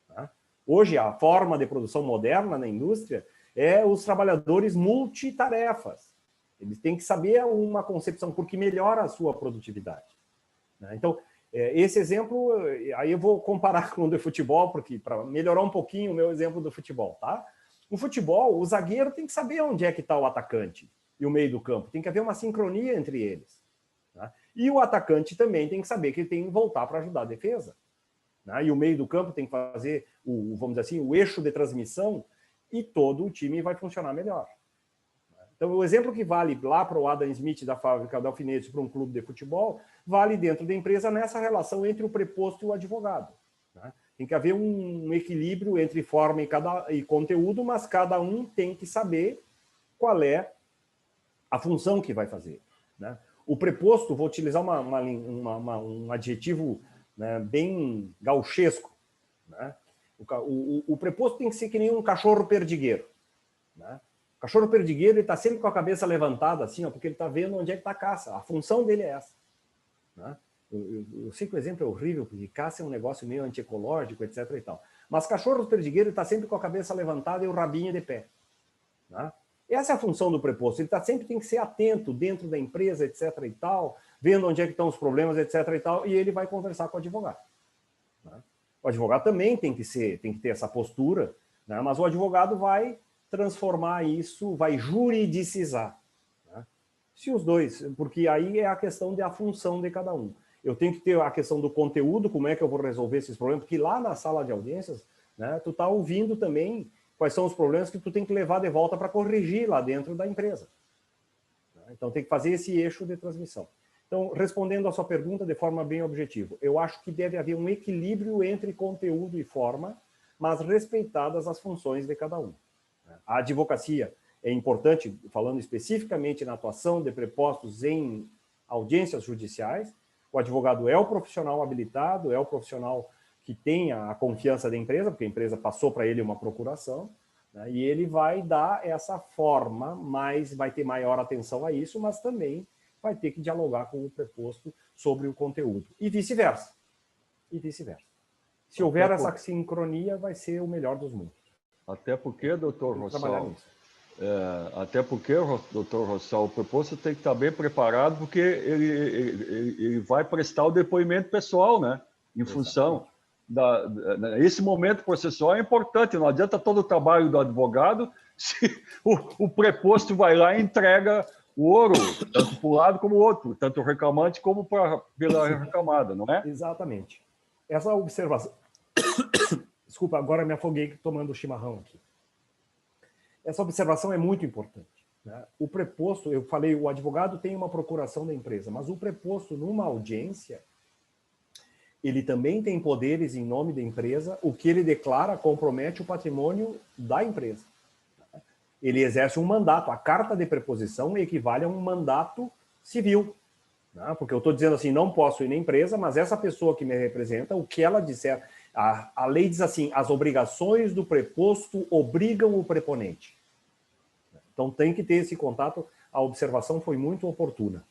né? Hoje, a forma de produção moderna na indústria é os trabalhadores multitarefas. Eles têm que saber uma concepção, porque melhora a sua produtividade, né? Então, esse exemplo, aí eu vou comparar com o do futebol, porque para melhorar um pouquinho o meu exemplo do futebol, tá? No futebol, o zagueiro tem que saber onde é que está o atacante e o meio do campo. Tem que haver uma sincronia entre eles, tá? E o atacante também tem que saber que ele tem que voltar para ajudar a defesa, né? E o meio do campo tem que fazer, vamos dizer assim, o eixo de transmissão, e todo o time vai funcionar melhor. Então, o exemplo que vale lá para o Adam Smith da fábrica de alfinetes para um clube de futebol, vale dentro da empresa nessa relação entre o preposto e o advogado, né? Tem que haver um equilíbrio entre forma e conteúdo, mas cada um tem que saber qual é a função que vai fazer, né? O preposto, vou utilizar um adjetivo, né, bem gauchesco, né? O preposto tem que ser que nem um cachorro perdigueiro, né? O cachorro perdigueiro está sempre com a cabeça levantada, assim, ó, porque ele está vendo onde é que está a caça. A função dele é essa, né? Eu sei que o exemplo é horrível, porque caça é um negócio meio antiecológico, etc. e tal. Mas cachorro perdigueiro está sempre com a cabeça levantada e o rabinho de pé, né? Essa é a função do preposto. Ele sempre tem que ser atento dentro da empresa, etc. e tal, vendo onde é que estão os problemas, etc. e tal, e ele vai conversar com o advogado, né? O advogado também tem que ter essa postura, né? Mas o advogado vai transformar isso, vai juridicizar, né? Se os dois, porque aí é a questão da função de cada um. eu tenho que ter a questão do conteúdo, como é que eu vou resolver esses problemas, porque lá na sala de audiências, né, tu está ouvindo também quais são os problemas que tu tem que levar de volta para corrigir lá dentro da empresa. Então tem que fazer esse eixo de transmissão. Então, respondendo a sua pergunta de forma bem objetiva, eu acho que deve haver um equilíbrio entre conteúdo e forma, mas respeitadas as funções de cada um. A advocacia é importante, falando especificamente na atuação de prepostos em audiências judiciais. O advogado é o profissional habilitado, é o profissional que tem a confiança da empresa, porque a empresa passou para ele uma procuração, né, e ele vai dar essa forma, mas vai ter maior atenção a isso, mas também vai ter que dialogar com o preposto sobre o conteúdo. E vice-versa. E vice-versa. Se houver essa sincronia, vai ser o melhor dos mundos. Até porque, doutor Rossal, o preposto tem que estar bem preparado, porque ele vai prestar o depoimento pessoal, né? Em função esse momento processual é importante, não adianta todo o trabalho do advogado se o preposto vai lá e entrega o ouro, tanto para um lado como o outro, tanto o reclamante como pela reclamada, não é? Exatamente. Essa observação... Desculpa, agora me afoguei tomando chimarrão aqui. Essa observação é muito importante, né? O preposto, eu falei, o advogado tem uma procuração da empresa, mas o preposto numa audiência, ele também tem poderes em nome da empresa, o que ele declara compromete o patrimônio da empresa. Ele exerce um mandato, a carta de preposição equivale a um mandato civil, né? Porque eu estou dizendo assim, não posso ir na empresa, mas essa pessoa que me representa, o que ela disser, a lei diz assim, as obrigações do preposto obrigam o preponente. Então tem que ter esse contato, a observação foi muito oportuna.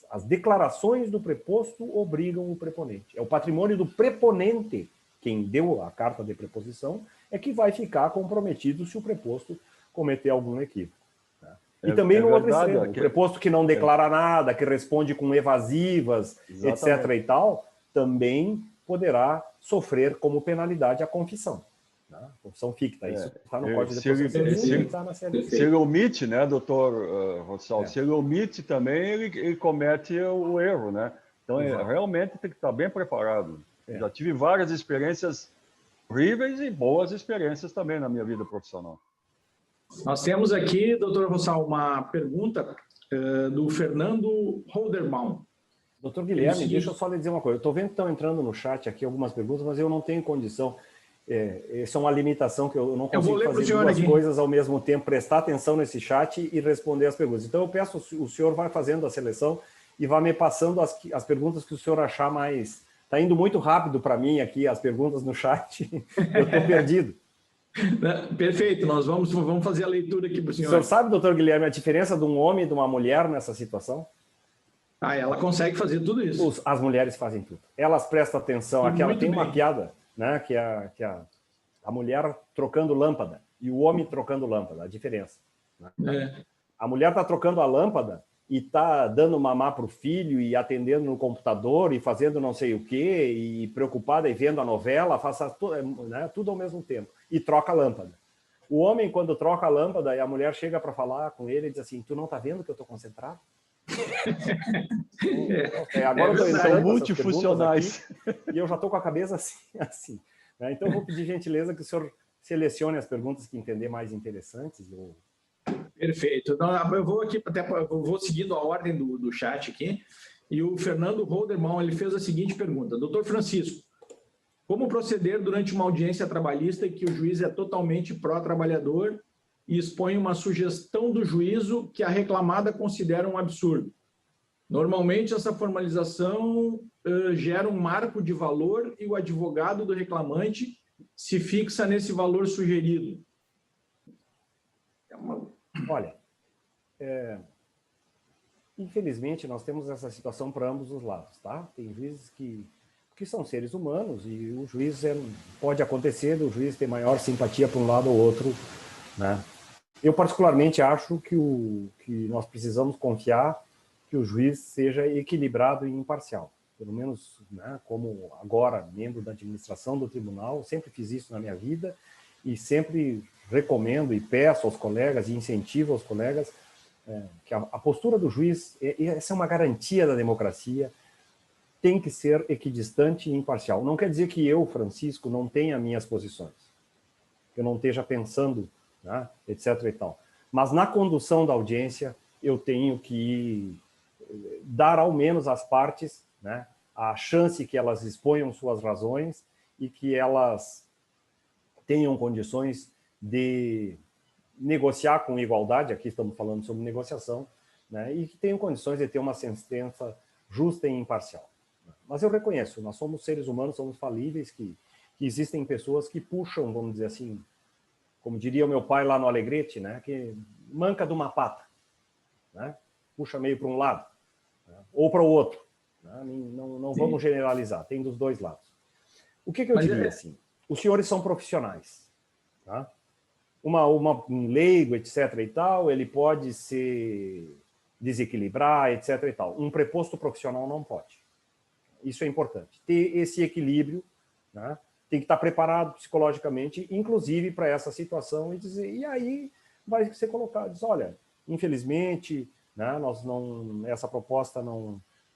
As declarações do preposto obrigam o preponente. É o patrimônio do preponente, quem deu a carta de preposição, é que vai ficar comprometido se o preposto cometer algum equívoco. E também no outro extremo, o preposto que não declara nada, que responde com evasivas, etc. e tal, também poderá sofrer como penalidade a confissão. Confissão ficta, isso está no Código de Processo Civil, está na CLT. Se ele omite, né, doutor Rossal, se ele omite também, ele comete o erro, né? Então, realmente tem que estar bem preparado. Já tive várias experiências horríveis e boas experiências também na minha vida profissional. Nós temos aqui, doutor Rossal, uma pergunta do Fernando Holderbaum. Doutor Guilherme, deixa eu só lhe dizer uma coisa. Eu estou vendo que estão entrando no chat aqui algumas perguntas, mas eu não tenho condição. Essa é uma limitação que eu não consigo fazer duas coisas ao mesmo tempo, prestar atenção nesse chat e responder as perguntas. Então eu peço, o senhor vai fazendo a seleção e vai me passando as perguntas que o senhor achar mais... Está indo muito rápido para mim aqui as perguntas no chat, eu estou perdido. Perfeito, nós vamos fazer a leitura aqui para o senhor. O senhor sabe, doutor Guilherme, a diferença de um homem e de uma mulher nessa situação? Ela consegue fazer tudo isso. As mulheres fazem tudo. Elas prestam atenção, tem uma piada, né, que a mulher trocando lâmpada e o homem trocando lâmpada, a diferença. Né? A mulher está trocando a lâmpada e está dando mamar para o filho e atendendo no computador e fazendo não sei o quê, e preocupada e vendo a novela, tudo ao mesmo tempo, e troca a lâmpada. O homem, quando troca a lâmpada e a mulher chega para falar com ele, diz assim, tu não está vendo que eu estou concentrado? Agora são multifuncionais. E eu já estou com a cabeça assim. Né? Então, eu vou pedir gentileza que o senhor selecione as perguntas que entender mais interessantes. Perfeito. Então, eu vou aqui, eu vou seguindo a ordem do chat aqui. E o Fernando Holderbaum, ele fez a seguinte pergunta. Doutor Francisco, como proceder durante uma audiência trabalhista em que o juiz é totalmente pró-trabalhador e expõe uma sugestão do juízo que a reclamada considera um absurdo? Normalmente, essa formalização gera um marco de valor e o advogado do reclamante se fixa nesse valor sugerido. Olha, infelizmente, nós temos essa situação para ambos os lados, tá? Tem juízes que são seres humanos e o juiz pode acontecer do juiz ter maior simpatia para um lado ou outro, né? Eu, particularmente, acho que nós precisamos confiar que o juiz seja equilibrado e imparcial. Pelo menos, né, como agora, membro da administração do tribunal, sempre fiz isso na minha vida e sempre recomendo e peço aos colegas e incentivo aos colegas que a postura do juiz, essa é uma garantia da democracia, tem que ser equidistante e imparcial. Não quer dizer que eu, Francisco, não tenha minhas posições, que eu não esteja pensando, né, etc. e tal. Mas na condução da audiência, eu tenho que dar ao menos às partes, né, a chance que elas exponham suas razões e que elas tenham condições de negociar com igualdade, aqui estamos falando sobre negociação, né, e que tenham condições de ter uma sentença justa e imparcial. Mas eu reconheço, nós somos seres humanos, somos falíveis, que existem pessoas que puxam, vamos dizer assim, como diria o meu pai lá no Alegrete, né, que manca de uma pata, né, puxa meio para um lado, né, ou para o outro. Né, não vamos generalizar, tem dos dois lados. O que eu diria assim? Os senhores são profissionais. Tá? Um leigo, etc. e tal, ele pode se desequilibrar, etc. e tal. Um preposto profissional não pode. Isso é importante. Ter esse equilíbrio, né? Tem que estar preparado psicologicamente, inclusive para essa situação, e aí vai ser colocado, diz, olha, infelizmente, né, essa proposta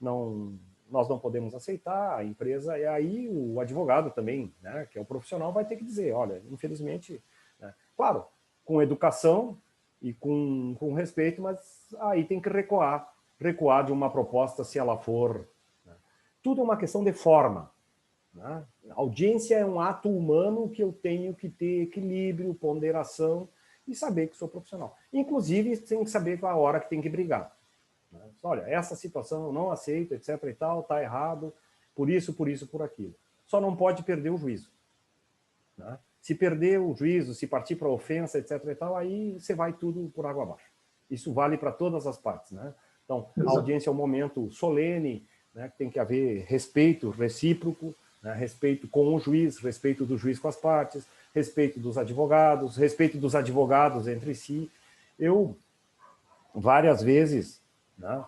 nós não podemos aceitar, a empresa, e aí o advogado também, né, que é o profissional, vai ter que dizer, olha, infelizmente, né, claro, com educação e com respeito, mas aí tem que recuar de uma proposta se ela for... Né, tudo é uma questão de forma. Né? A audiência é um ato humano que eu tenho que ter equilíbrio, ponderação e saber que sou profissional. Inclusive, tem que saber a hora que tem que brigar. Né? Olha, essa situação eu não aceito, etc. e tal, está errado, por isso, por aquilo. Só não pode perder o juízo. Né? Se perder o juízo, se partir para ofensa, etc. e tal, aí você vai tudo por água abaixo. Isso vale para todas as partes. Né? Então, a audiência é um momento solene, né, que tem que haver respeito recíproco, né, respeito com o juiz, respeito do juiz com as partes, respeito dos advogados entre si. Eu, várias vezes, né,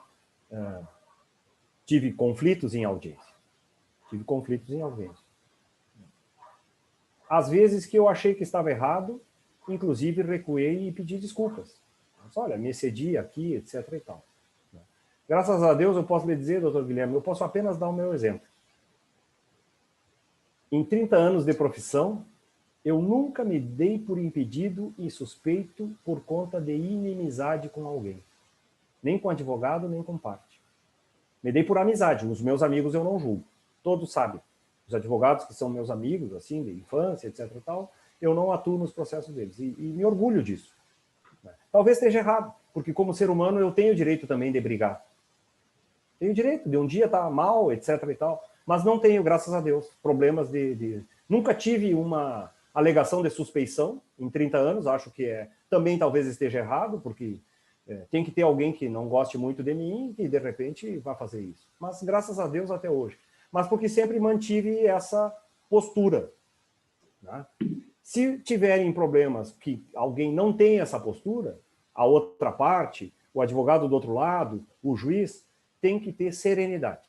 tive conflitos em audiência. Às vezes que eu achei que estava errado, inclusive recuei e pedi desculpas. Mas, olha, me excedi aqui, etc. e tal. Graças a Deus, eu posso lhe dizer, doutor Guilherme, eu posso apenas dar o meu exemplo. Em 30 anos de profissão, eu nunca me dei por impedido e suspeito por conta de inimizade com alguém. Nem com advogado, nem com parte. Me dei por amizade. Os meus amigos eu não julgo. Todos sabem. Os advogados que são meus amigos, assim, de infância, etc. e tal, eu não atuo nos processos deles. E me orgulho disso. Talvez esteja errado, porque como ser humano eu tenho o direito também de brigar. Tenho direito de um dia estar mal, etc. e tal. Mas não tenho, graças a Deus, problemas Nunca tive uma alegação de suspeição em 30 anos, acho que também talvez esteja errado, porque tem que ter alguém que não goste muito de mim e de repente vai fazer isso. Mas graças a Deus até hoje. Mas porque sempre mantive essa postura. Né? Se tiverem problemas que alguém não tem essa postura, a outra parte, o advogado do outro lado, o juiz, tem que ter serenidade.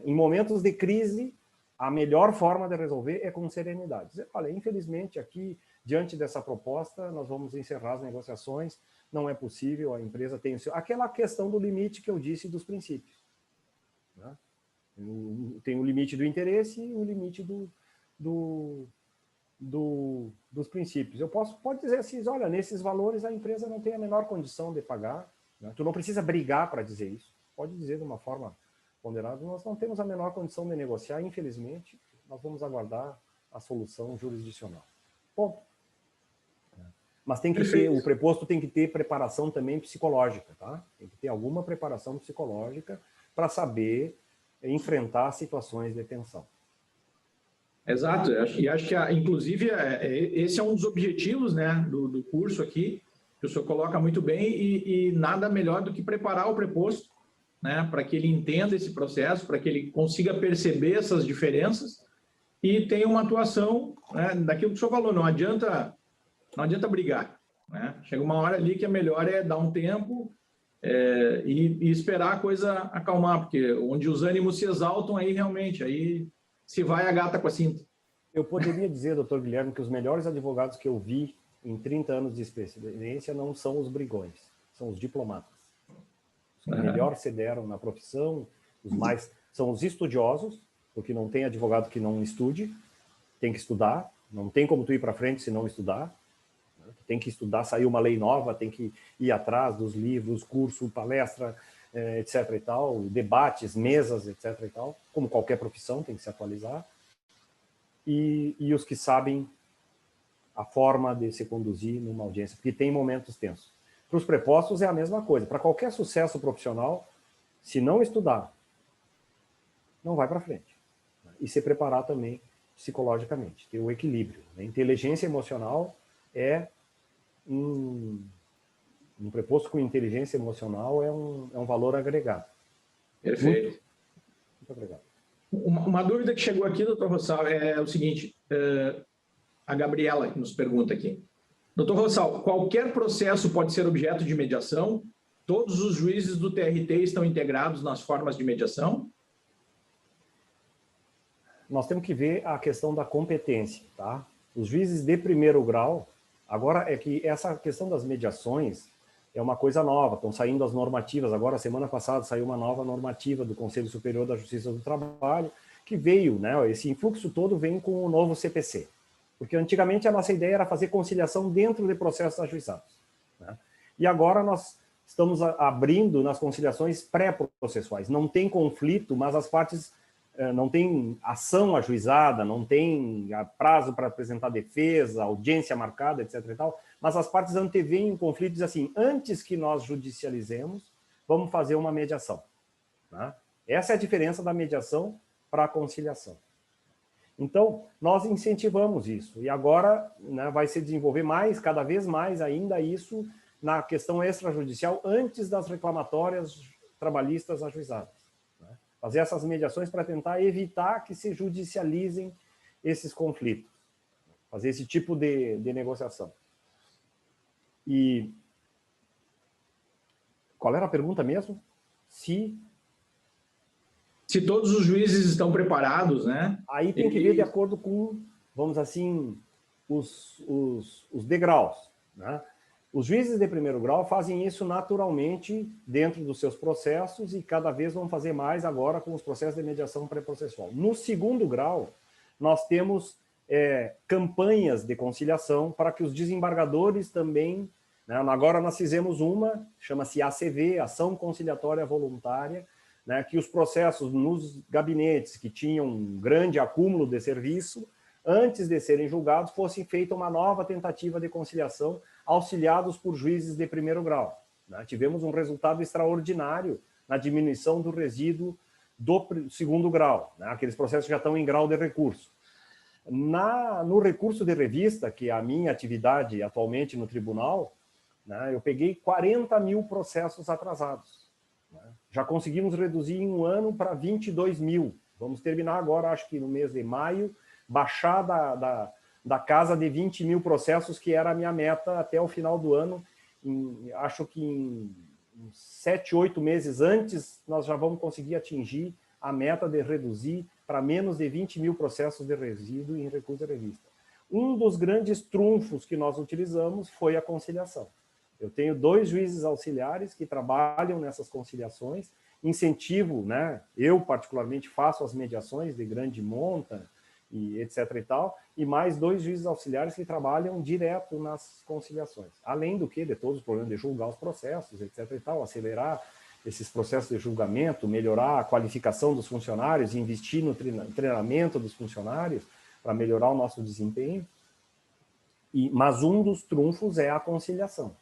Em momentos de crise, a melhor forma de resolver é com serenidade. Dizer, olha, infelizmente, aqui, diante dessa proposta, nós vamos encerrar as negociações, não é possível, a empresa tem o seu... Aquela questão do limite que eu disse dos princípios. Né? Tem o limite do interesse e o limite dos princípios. Pode dizer assim, olha, nesses valores a empresa não tem a menor condição de pagar. Né? Tu não precisa brigar para dizer isso. Pode dizer de uma forma... ponderado, nós não temos a menor condição de negociar, infelizmente, nós vamos aguardar a solução jurisdicional. Ponto. Mas tem que ter, o preposto tem que ter preparação também psicológica, tá? Tem que ter alguma preparação psicológica para saber enfrentar situações de tensão. Exato, e acho que, inclusive, esse é um dos objetivos, né, do curso aqui, que o senhor coloca muito bem, e nada melhor do que preparar o preposto, né, para que ele entenda esse processo, para que ele consiga perceber essas diferenças e tenha uma atuação, né, daquilo que o senhor falou, não adianta brigar. Né? Chega uma hora ali que é melhor dar um tempo e esperar a coisa acalmar, porque onde os ânimos se exaltam, aí realmente, aí se vai a gata com a cinta. Eu poderia dizer, doutor Guilherme, que os melhores advogados que eu vi em 30 anos de experiência não são os brigões, são os diplomatas. Os que melhor se deram na profissão, são os estudiosos, porque não tem advogado que não estude, tem que estudar, não tem como tu ir para frente se não estudar, tem que estudar, saiu uma lei nova, tem que ir atrás dos livros, curso, palestra, etc. e tal, debates, mesas, etc. e tal, como qualquer profissão tem que se atualizar, e os que sabem a forma de se conduzir numa audiência, porque tem momentos tensos. Para os prepostos é a mesma coisa, para qualquer sucesso profissional, se não estudar, não vai para frente. E se preparar também psicologicamente, ter o equilíbrio. A inteligência emocional é um preposto com inteligência emocional é um valor agregado. Perfeito. Muito obrigado. Uma dúvida que chegou aqui, doutor Rossal, é o seguinte, a Gabriela que nos pergunta aqui. Doutor Rossal, qualquer processo pode ser objeto de mediação? Todos os juízes do TRT estão integrados nas formas de mediação? Nós temos que ver a questão da competência, tá? Os juízes de primeiro grau, agora é que essa questão das mediações é uma coisa nova, estão saindo as normativas, agora semana passada saiu uma nova normativa do Conselho Superior da Justiça do Trabalho, que veio, né, esse influxo todo vem com o novo CPC, porque antigamente a nossa ideia era fazer conciliação dentro de processos ajuizados, né? E agora nós estamos abrindo nas conciliações pré-processuais, não tem conflito, mas as partes não tem ação ajuizada, não tem prazo para apresentar defesa, audiência marcada, etc. e tal, mas as partes anteveem um conflito e dizem assim, antes que nós judicializemos, vamos fazer uma mediação, né? Essa é a diferença da mediação para a conciliação. Então, nós incentivamos isso, e agora, né, vai se desenvolver mais, cada vez mais ainda isso, na questão extrajudicial, antes das reclamatórias trabalhistas ajuizadas. Fazer essas mediações para tentar evitar que se judicializem esses conflitos. Fazer esse tipo de negociação. E qual era a pergunta mesmo? Se todos os juízes estão preparados, né? Aí tem que ver de acordo com, vamos assim, os degraus, né? Os juízes de primeiro grau fazem isso naturalmente dentro dos seus processos e cada vez vão fazer mais agora com os processos de mediação pré-processual. No segundo grau, nós temos campanhas de conciliação para que os desembargadores também, né, agora nós fizemos uma, chama-se ACV, Ação Conciliatória Voluntária, né, que os processos nos gabinetes que tinham um grande acúmulo de serviço, antes de serem julgados, fosse feita uma nova tentativa de conciliação, auxiliados por juízes de primeiro grau, né? Tivemos um resultado extraordinário na diminuição do resíduo do segundo grau, né? Aqueles processos já estão em grau de recurso. No recurso de revista, que é a minha atividade atualmente no tribunal, né, eu peguei 40 mil processos atrasados, né? Já conseguimos reduzir em um ano para 22 mil. Vamos terminar agora, acho que no mês de maio, baixar da casa de 20 mil processos, que era a minha meta até o final do ano. Acho que em 7, 8 meses antes, nós já vamos conseguir atingir a meta de reduzir para menos de 20 mil processos de resíduo em recurso de revista. Um dos grandes trunfos que nós utilizamos foi a conciliação. Eu tenho 2 juízes auxiliares que trabalham nessas conciliações, incentivo, né? Eu particularmente faço as mediações de grande monta, e etc. e tal, e mais 2 juízes auxiliares que trabalham direto nas conciliações. Além do que, de todos os problemas de julgar os processos, etc. e tal, acelerar esses processos de julgamento, melhorar a qualificação dos funcionários, investir no treinamento dos funcionários para melhorar o nosso desempenho. Mas um dos trunfos é a conciliação.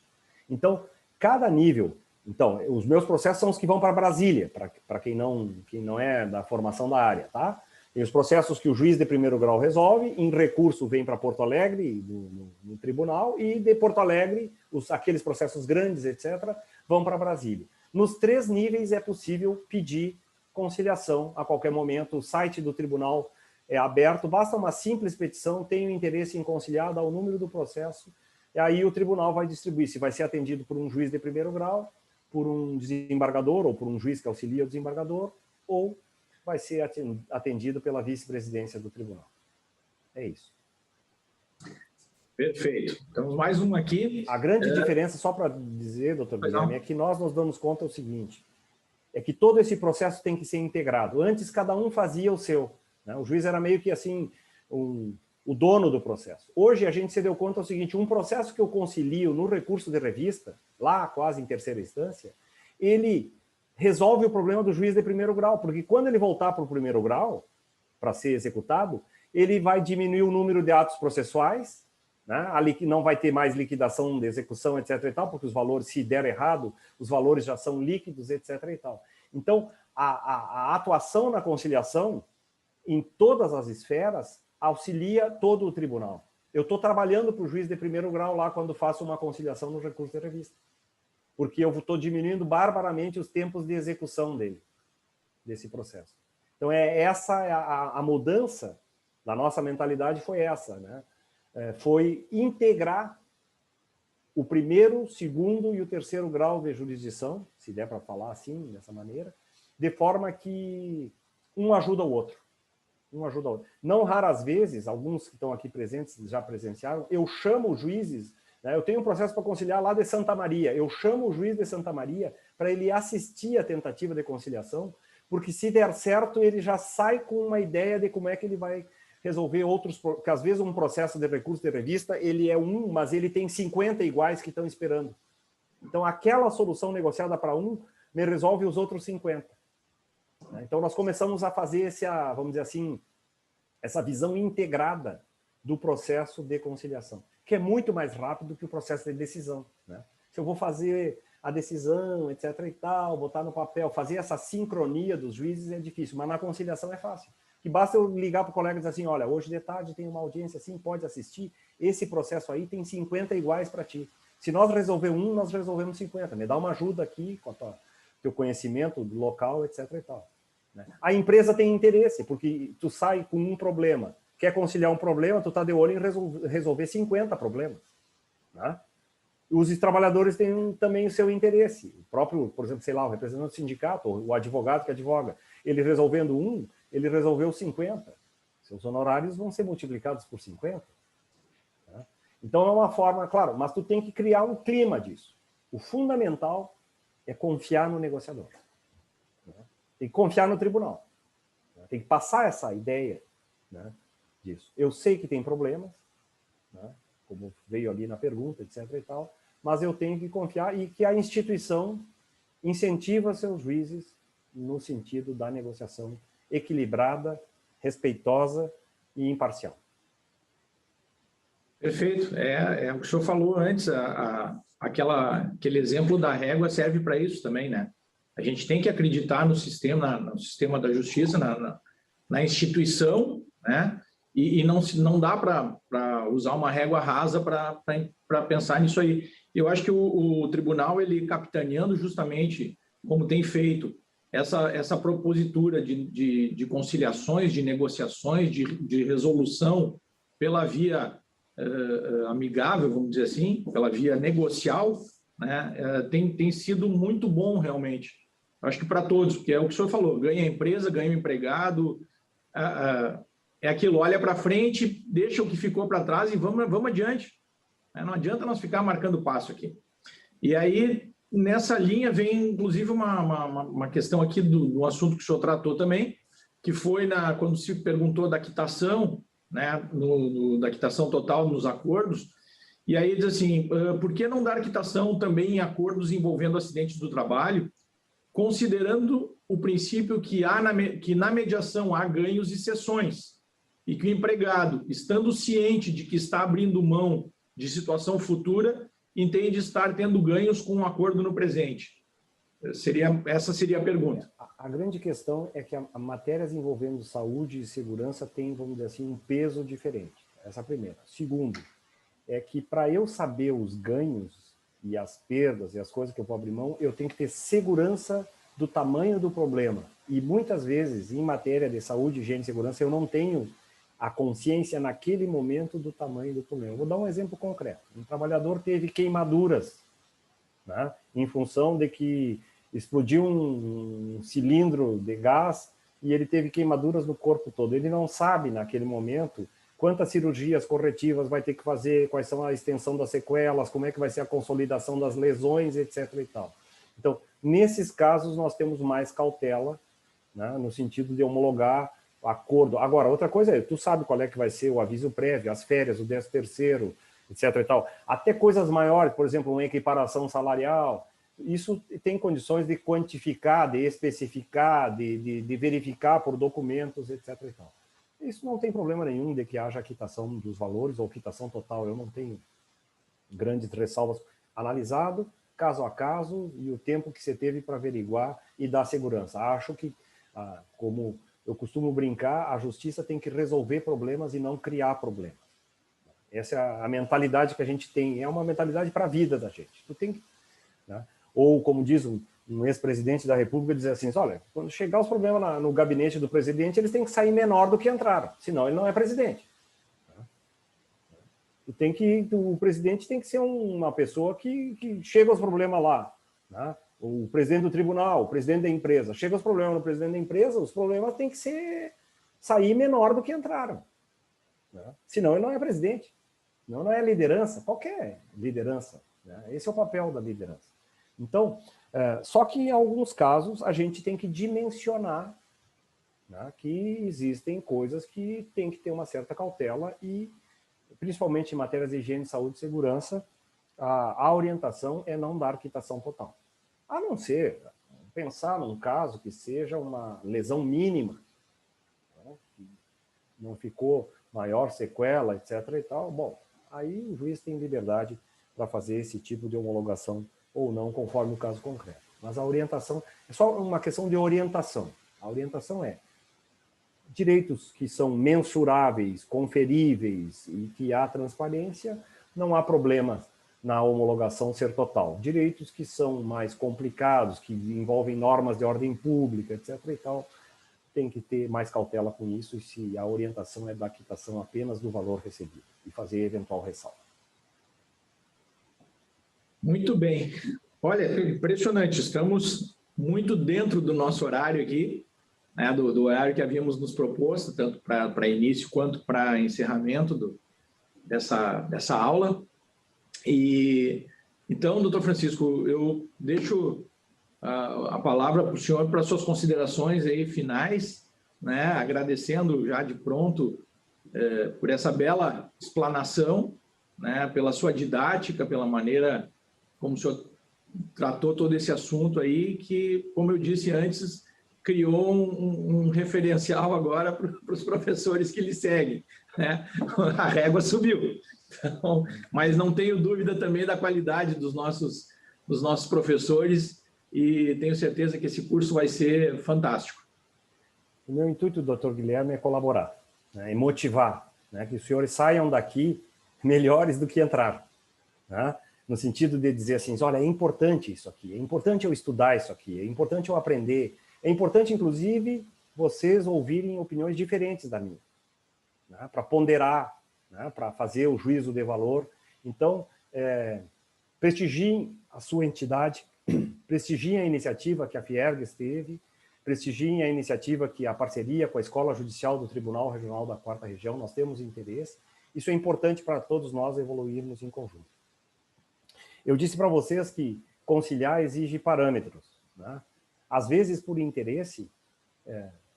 Então, cada nível... Então, os meus processos são os que vão para Brasília, para quem não é da formação da área, tá? Tem os processos que o juiz de primeiro grau resolve, em recurso vem para Porto Alegre, no tribunal, e de Porto Alegre, aqueles processos grandes, etc., vão para Brasília. Nos 3 níveis é possível pedir conciliação a qualquer momento, o site do tribunal é aberto, basta uma simples petição, tenho interesse em conciliar, dá o número do processo, e aí o tribunal vai distribuir se vai ser atendido por um juiz de primeiro grau, por um desembargador, ou por um juiz que auxilia o desembargador, ou vai ser atendido pela vice-presidência do tribunal. É isso. Perfeito. Temos mais um aqui. A grande diferença, só para dizer, doutor Guilherme, é que nós nos damos conta o seguinte, é que todo esse processo tem que ser integrado. Antes, cada um fazia o seu, né? O juiz era meio que assim, o dono do processo. Hoje, a gente se deu conta do seguinte, um processo que eu concilio no recurso de revista, lá quase em terceira instância, ele resolve o problema do juiz de primeiro grau, porque quando ele voltar para o primeiro grau, para ser executado, ele vai diminuir o número de atos processuais, né? Ali que não vai ter mais liquidação de execução, etc. e tal, porque os valores, se der errado, os valores já são líquidos, etc. e tal. Então, a atuação na conciliação, em todas as esferas, auxilia todo o tribunal. Eu estou trabalhando para o juiz de primeiro grau lá quando faço uma conciliação no recurso de revista, porque eu estou diminuindo barbaramente os tempos de execução dele, desse processo. Então, a mudança da nossa mentalidade foi essa, né? Foi integrar o primeiro, o segundo e o terceiro grau de jurisdição, se der para falar assim, dessa maneira, de forma que um ajuda o outro. Um ajuda o outro. Não raras vezes, alguns que estão aqui presentes já presenciaram, eu chamo os juízes, né? Eu tenho um processo para conciliar lá de Santa Maria, eu chamo o juiz de Santa Maria para ele assistir a tentativa de conciliação, porque se der certo, ele já sai com uma ideia de como é que ele vai resolver outros, porque às vezes um processo de recurso de revista, ele é mas ele tem 50 iguais que estão esperando. Então, aquela solução negociada para um, me resolve os outros 50. Então, nós começamos a fazer vamos dizer assim, essa visão integrada do processo de conciliação, que é muito mais rápido que o processo de decisão, né? Se eu vou fazer a decisão, etc. e tal, botar no papel, fazer essa sincronia dos juízes é difícil, mas na conciliação é fácil. Que basta eu ligar para o colega e dizer assim, olha, hoje de tarde tem uma audiência assim, pode assistir, esse processo aí tem 50 iguais para ti. Se nós resolver um, nós resolvemos 50. Me dá uma ajuda aqui com o teu conhecimento do local, etc. e tal. A empresa tem interesse, porque tu sai com um problema, quer conciliar um problema, tu está de olho em resolver 50 problemas, né? Os trabalhadores têm também o seu interesse. O próprio, por exemplo, sei lá, o representante do sindicato, o advogado que advoga, ele resolvendo ele resolveu 50. Seus honorários vão ser multiplicados por 50. Né? Então, é uma forma, claro, mas tu tem que criar um clima disso. O fundamental é confiar no negociador. Né? Tem que confiar no tribunal. Né? Tem que passar essa ideia, né, disso. Eu sei que tem problemas, né, como veio ali na pergunta, etc. e tal, mas eu tenho que confiar e que a instituição incentiva seus juízes no sentido da negociação equilibrada, respeitosa e imparcial. Perfeito. É o que o senhor falou antes, aquele exemplo da régua serve para isso também, né? A gente tem que acreditar no sistema da justiça, na instituição, né? E não dá para usar uma régua rasa para pensar nisso aí. Eu acho que o tribunal, ele capitaneando justamente, como tem feito, essa propositura de conciliações, de negociações, de resolução pela via amigável, vamos dizer assim, pela via negocial, né, tem sido muito bom, realmente. Acho que para todos, porque é o que o senhor falou, ganha a empresa, ganha o empregado, é aquilo, olha para frente, deixa o que ficou para trás e vamos adiante. Não adianta nós ficar marcando passo aqui. E aí, nessa linha, vem, inclusive, uma questão aqui do assunto que o senhor tratou também, que foi quando se perguntou da quitação, né, da quitação total nos acordos, e aí diz assim, por que não dar quitação também em acordos envolvendo acidentes do trabalho, considerando o princípio que na mediação há ganhos e cessões, e que o empregado, estando ciente de que está abrindo mão de situação futura, entende estar tendo ganhos com um acordo no presente. Essa seria a pergunta. A grande questão é que a matérias envolvendo saúde e segurança tem, vamos dizer assim, um peso diferente. Essa é a primeira. Segundo, é que para eu saber os ganhos e as perdas e as coisas que eu vou abrir mão, eu tenho que ter segurança do tamanho do problema. E muitas vezes, em matéria de saúde, higiene e segurança, eu não tenho a consciência naquele momento do tamanho do problema. Vou dar um exemplo concreto. Um trabalhador teve queimaduras, né, em função de que explodiu um cilindro de gás e ele teve queimaduras no corpo todo. Ele não sabe, naquele momento, quantas cirurgias corretivas vai ter que fazer, quais são a extensão das sequelas, como é que vai ser a consolidação das lesões, etc. e tal. Então, nesses casos, nós temos mais cautela, né, no sentido de homologar acordo. Agora, outra coisa é, tu sabe qual é que vai ser o aviso prévio, as férias, o 13º, etc. e tal. Até coisas maiores, por exemplo, uma equiparação salarial, isso tem condições de quantificar, de especificar, de verificar por documentos, etc. e tal. Isso não tem problema nenhum de que haja quitação dos valores ou quitação total. Eu não tenho grandes ressalvas. Analisado, caso a caso, e o tempo que você teve para averiguar e dar segurança. Acho que, como eu costumo brincar, a justiça tem que resolver problemas e não criar problemas. Essa é a mentalidade que a gente tem. É uma mentalidade para a vida da gente. Tu tem que, né? Ou, como diz um ex-presidente da República, dizer assim, olha, quando chegar os problemas no gabinete do presidente, eles têm que sair menor do que entraram, senão ele não é presidente. O presidente tem que ser uma pessoa que chega aos problemas lá, né? O presidente do tribunal, o presidente da empresa, chega aos problemas no presidente da empresa, os problemas têm que sair menor do que entraram, né? Senão ele não é presidente, não é liderança, qualquer liderança, né? Esse é o papel da liderança. Então, só que em alguns casos a gente tem que dimensionar, né, que existem coisas que tem que ter uma certa cautela e, principalmente em matérias de higiene, saúde e segurança, a orientação é não dar quitação total. A não ser pensar num caso que seja uma lesão mínima, né, que não ficou maior sequela, etc. e tal, bom, aí o juiz tem liberdade para fazer esse tipo de homologação ou não, conforme o caso concreto. Mas a orientação é só uma questão de orientação. A orientação é direitos que são mensuráveis, conferíveis e que há transparência, não há problema na homologação ser total. Direitos que são mais complicados, que envolvem normas de ordem pública, etc. e tal, tem que ter mais cautela com isso, e se a orientação é da quitação apenas do valor recebido e fazer eventual ressalva. Muito bem. Olha, impressionante. Estamos muito dentro do nosso horário aqui, né, do horário que havíamos nos proposto, tanto para início quanto para encerramento dessa aula. E então, doutor Francisco, eu deixo a palavra para o senhor para suas considerações aí finais, né, agradecendo já de pronto por essa bela explanação, né, pela sua didática, pela maneira como o senhor tratou todo esse assunto aí, que, como eu disse antes, criou um referencial agora para os professores que lhe seguem, né? A régua subiu. Então, mas não tenho dúvida também da qualidade dos nossos professores e tenho certeza que esse curso vai ser fantástico. O meu intuito, doutor Guilherme, é colaborar, né, e motivar, né, que os senhores saiam daqui melhores do que entraram, né? No sentido de dizer assim, olha, é importante isso aqui, é importante eu estudar isso aqui, é importante eu aprender, é importante, inclusive, vocês ouvirem opiniões diferentes da minha, né, para ponderar, né, para fazer o juízo de valor. Então, prestigiem a sua entidade, prestigiem a iniciativa que a Fiergues teve, prestigiem a iniciativa que a parceria com a Escola Judicial do Tribunal Regional da 4ª Região, nós temos interesse. Isso é importante para todos nós evoluirmos em conjunto. Eu disse para vocês que conciliar exige parâmetros, né? Às vezes, por interesse,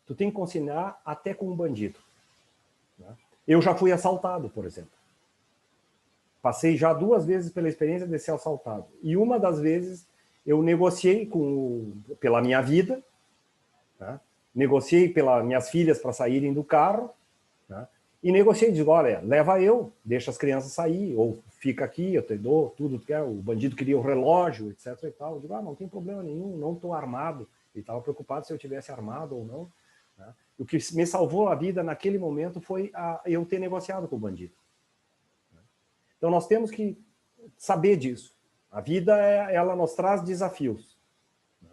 tu tem que conciliar até com um bandido, né? Eu já fui assaltado, por exemplo. Passei já 2 vezes pela experiência de ser assaltado. E uma das vezes eu negociei pela minha vida, né? Negociei pelas minhas filhas para saírem do carro, né? E negociei, digo, olha, leva eu, deixa as crianças sair, ou fica aqui, eu te dou tudo que quer. O bandido queria o relógio, etc. e tal. Eu digo, não tem problema nenhum, não estou armado. Ele estava preocupado se eu tivesse armado ou não, né? O que me salvou a vida naquele momento foi eu ter negociado com o bandido. Então nós temos que saber disso. A vida, ela nos traz desafios, né?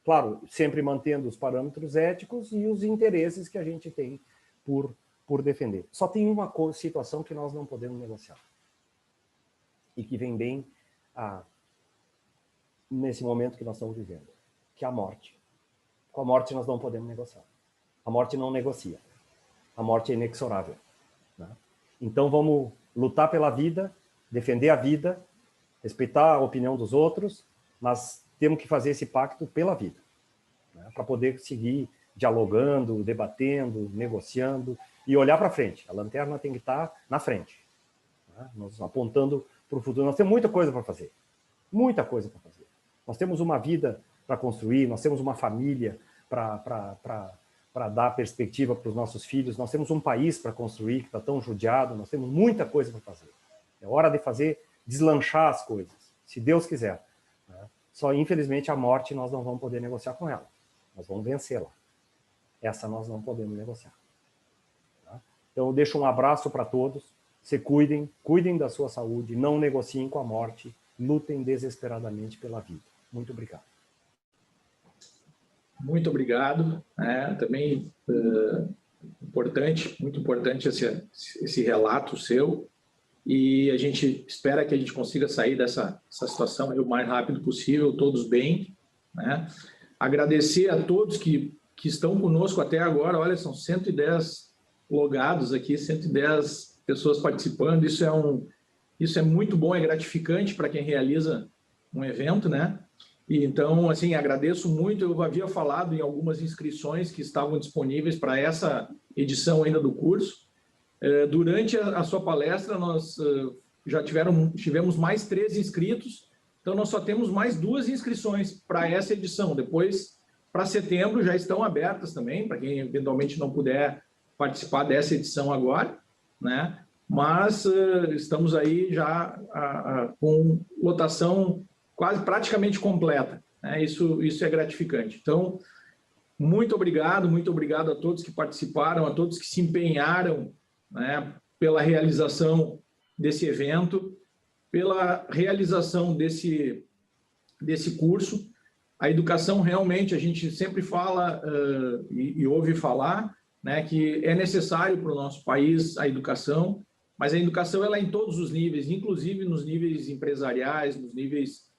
Claro, sempre mantendo os parâmetros éticos e os interesses que a gente tem por defender. Só tem uma situação que nós não podemos negociar. E que vem bem nesse momento que nós estamos vivendo, que é a morte. Com a morte nós não podemos negociar. A morte não negocia. A morte é inexorável, né? Então vamos lutar pela vida, defender a vida, respeitar a opinião dos outros, mas temos que fazer esse pacto pela vida, né? Para poder seguir dialogando, debatendo, negociando e olhar para frente. A lanterna tem que estar na frente, né? Nós apontando para o futuro. Nós temos muita coisa para fazer, muita coisa para fazer. Nós temos uma vida para construir, nós temos uma família para dar perspectiva para os nossos filhos, nós temos um país para construir que está tão judiado, nós temos muita coisa para fazer. É hora de fazer, deslanchar as coisas, se Deus quiser, né? Só, infelizmente, a morte nós não vamos poder negociar com ela, nós vamos vencê-la. Essa nós não podemos negociar. Tá? Então, eu deixo um abraço para todos, se cuidem, cuidem da sua saúde, não negociem com a morte, lutem desesperadamente pela vida. Muito obrigado. Muito obrigado. Também importante, muito importante esse relato seu, e a gente espera que a gente consiga sair dessa situação aí o mais rápido possível, todos bem, né? Agradecer a todos que estão conosco até agora. Olha, são 110 logados aqui, 110 pessoas participando. Isso é muito bom, é gratificante para quem realiza um evento, né? E então, assim, agradeço muito. Eu havia falado em algumas inscrições que estavam disponíveis para essa edição ainda do curso. Durante a sua palestra, nós já tivemos mais 3 inscritos, então nós só temos mais 2 inscrições para essa edição. Depois, para setembro, já estão abertas também, para quem eventualmente não puder participar dessa edição agora, né? Mas estamos aí já com lotação praticamente completa, né? Isso é gratificante. Então, muito obrigado a todos que participaram, a todos que se empenharam, né, pela realização desse evento, pela realização desse curso. A educação, realmente, a gente sempre fala e ouve falar, né, que é necessário para o nosso país a educação, mas a educação ela é em todos os níveis, inclusive nos níveis empresariais, nos níveis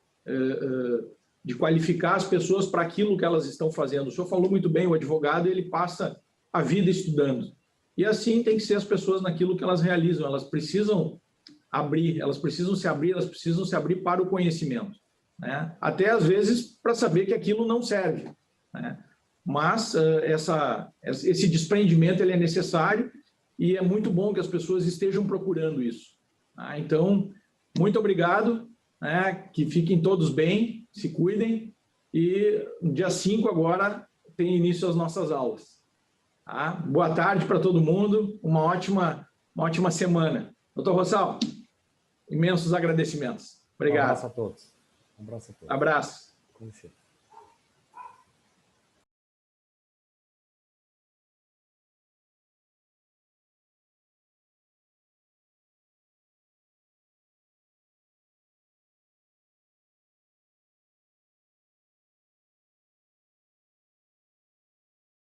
de qualificar as pessoas para aquilo que elas estão fazendo. O senhor falou muito bem, o advogado ele passa a vida estudando. E assim tem que ser as pessoas naquilo que elas realizam. Elas precisam abrir, elas precisam se abrir para o conhecimento, né? Até às vezes para saber que aquilo não serve, né? Mas esse desprendimento ele é necessário e é muito bom que as pessoas estejam procurando isso, tá? Então, muito obrigado, né? Que fiquem todos bem, se cuidem, e no dia 5 agora tem início as nossas aulas. Tá? Boa tarde para todo mundo, uma ótima semana. Doutor Rossal, imensos agradecimentos. Obrigado. Um abraço a todos. Abraço. Com licença.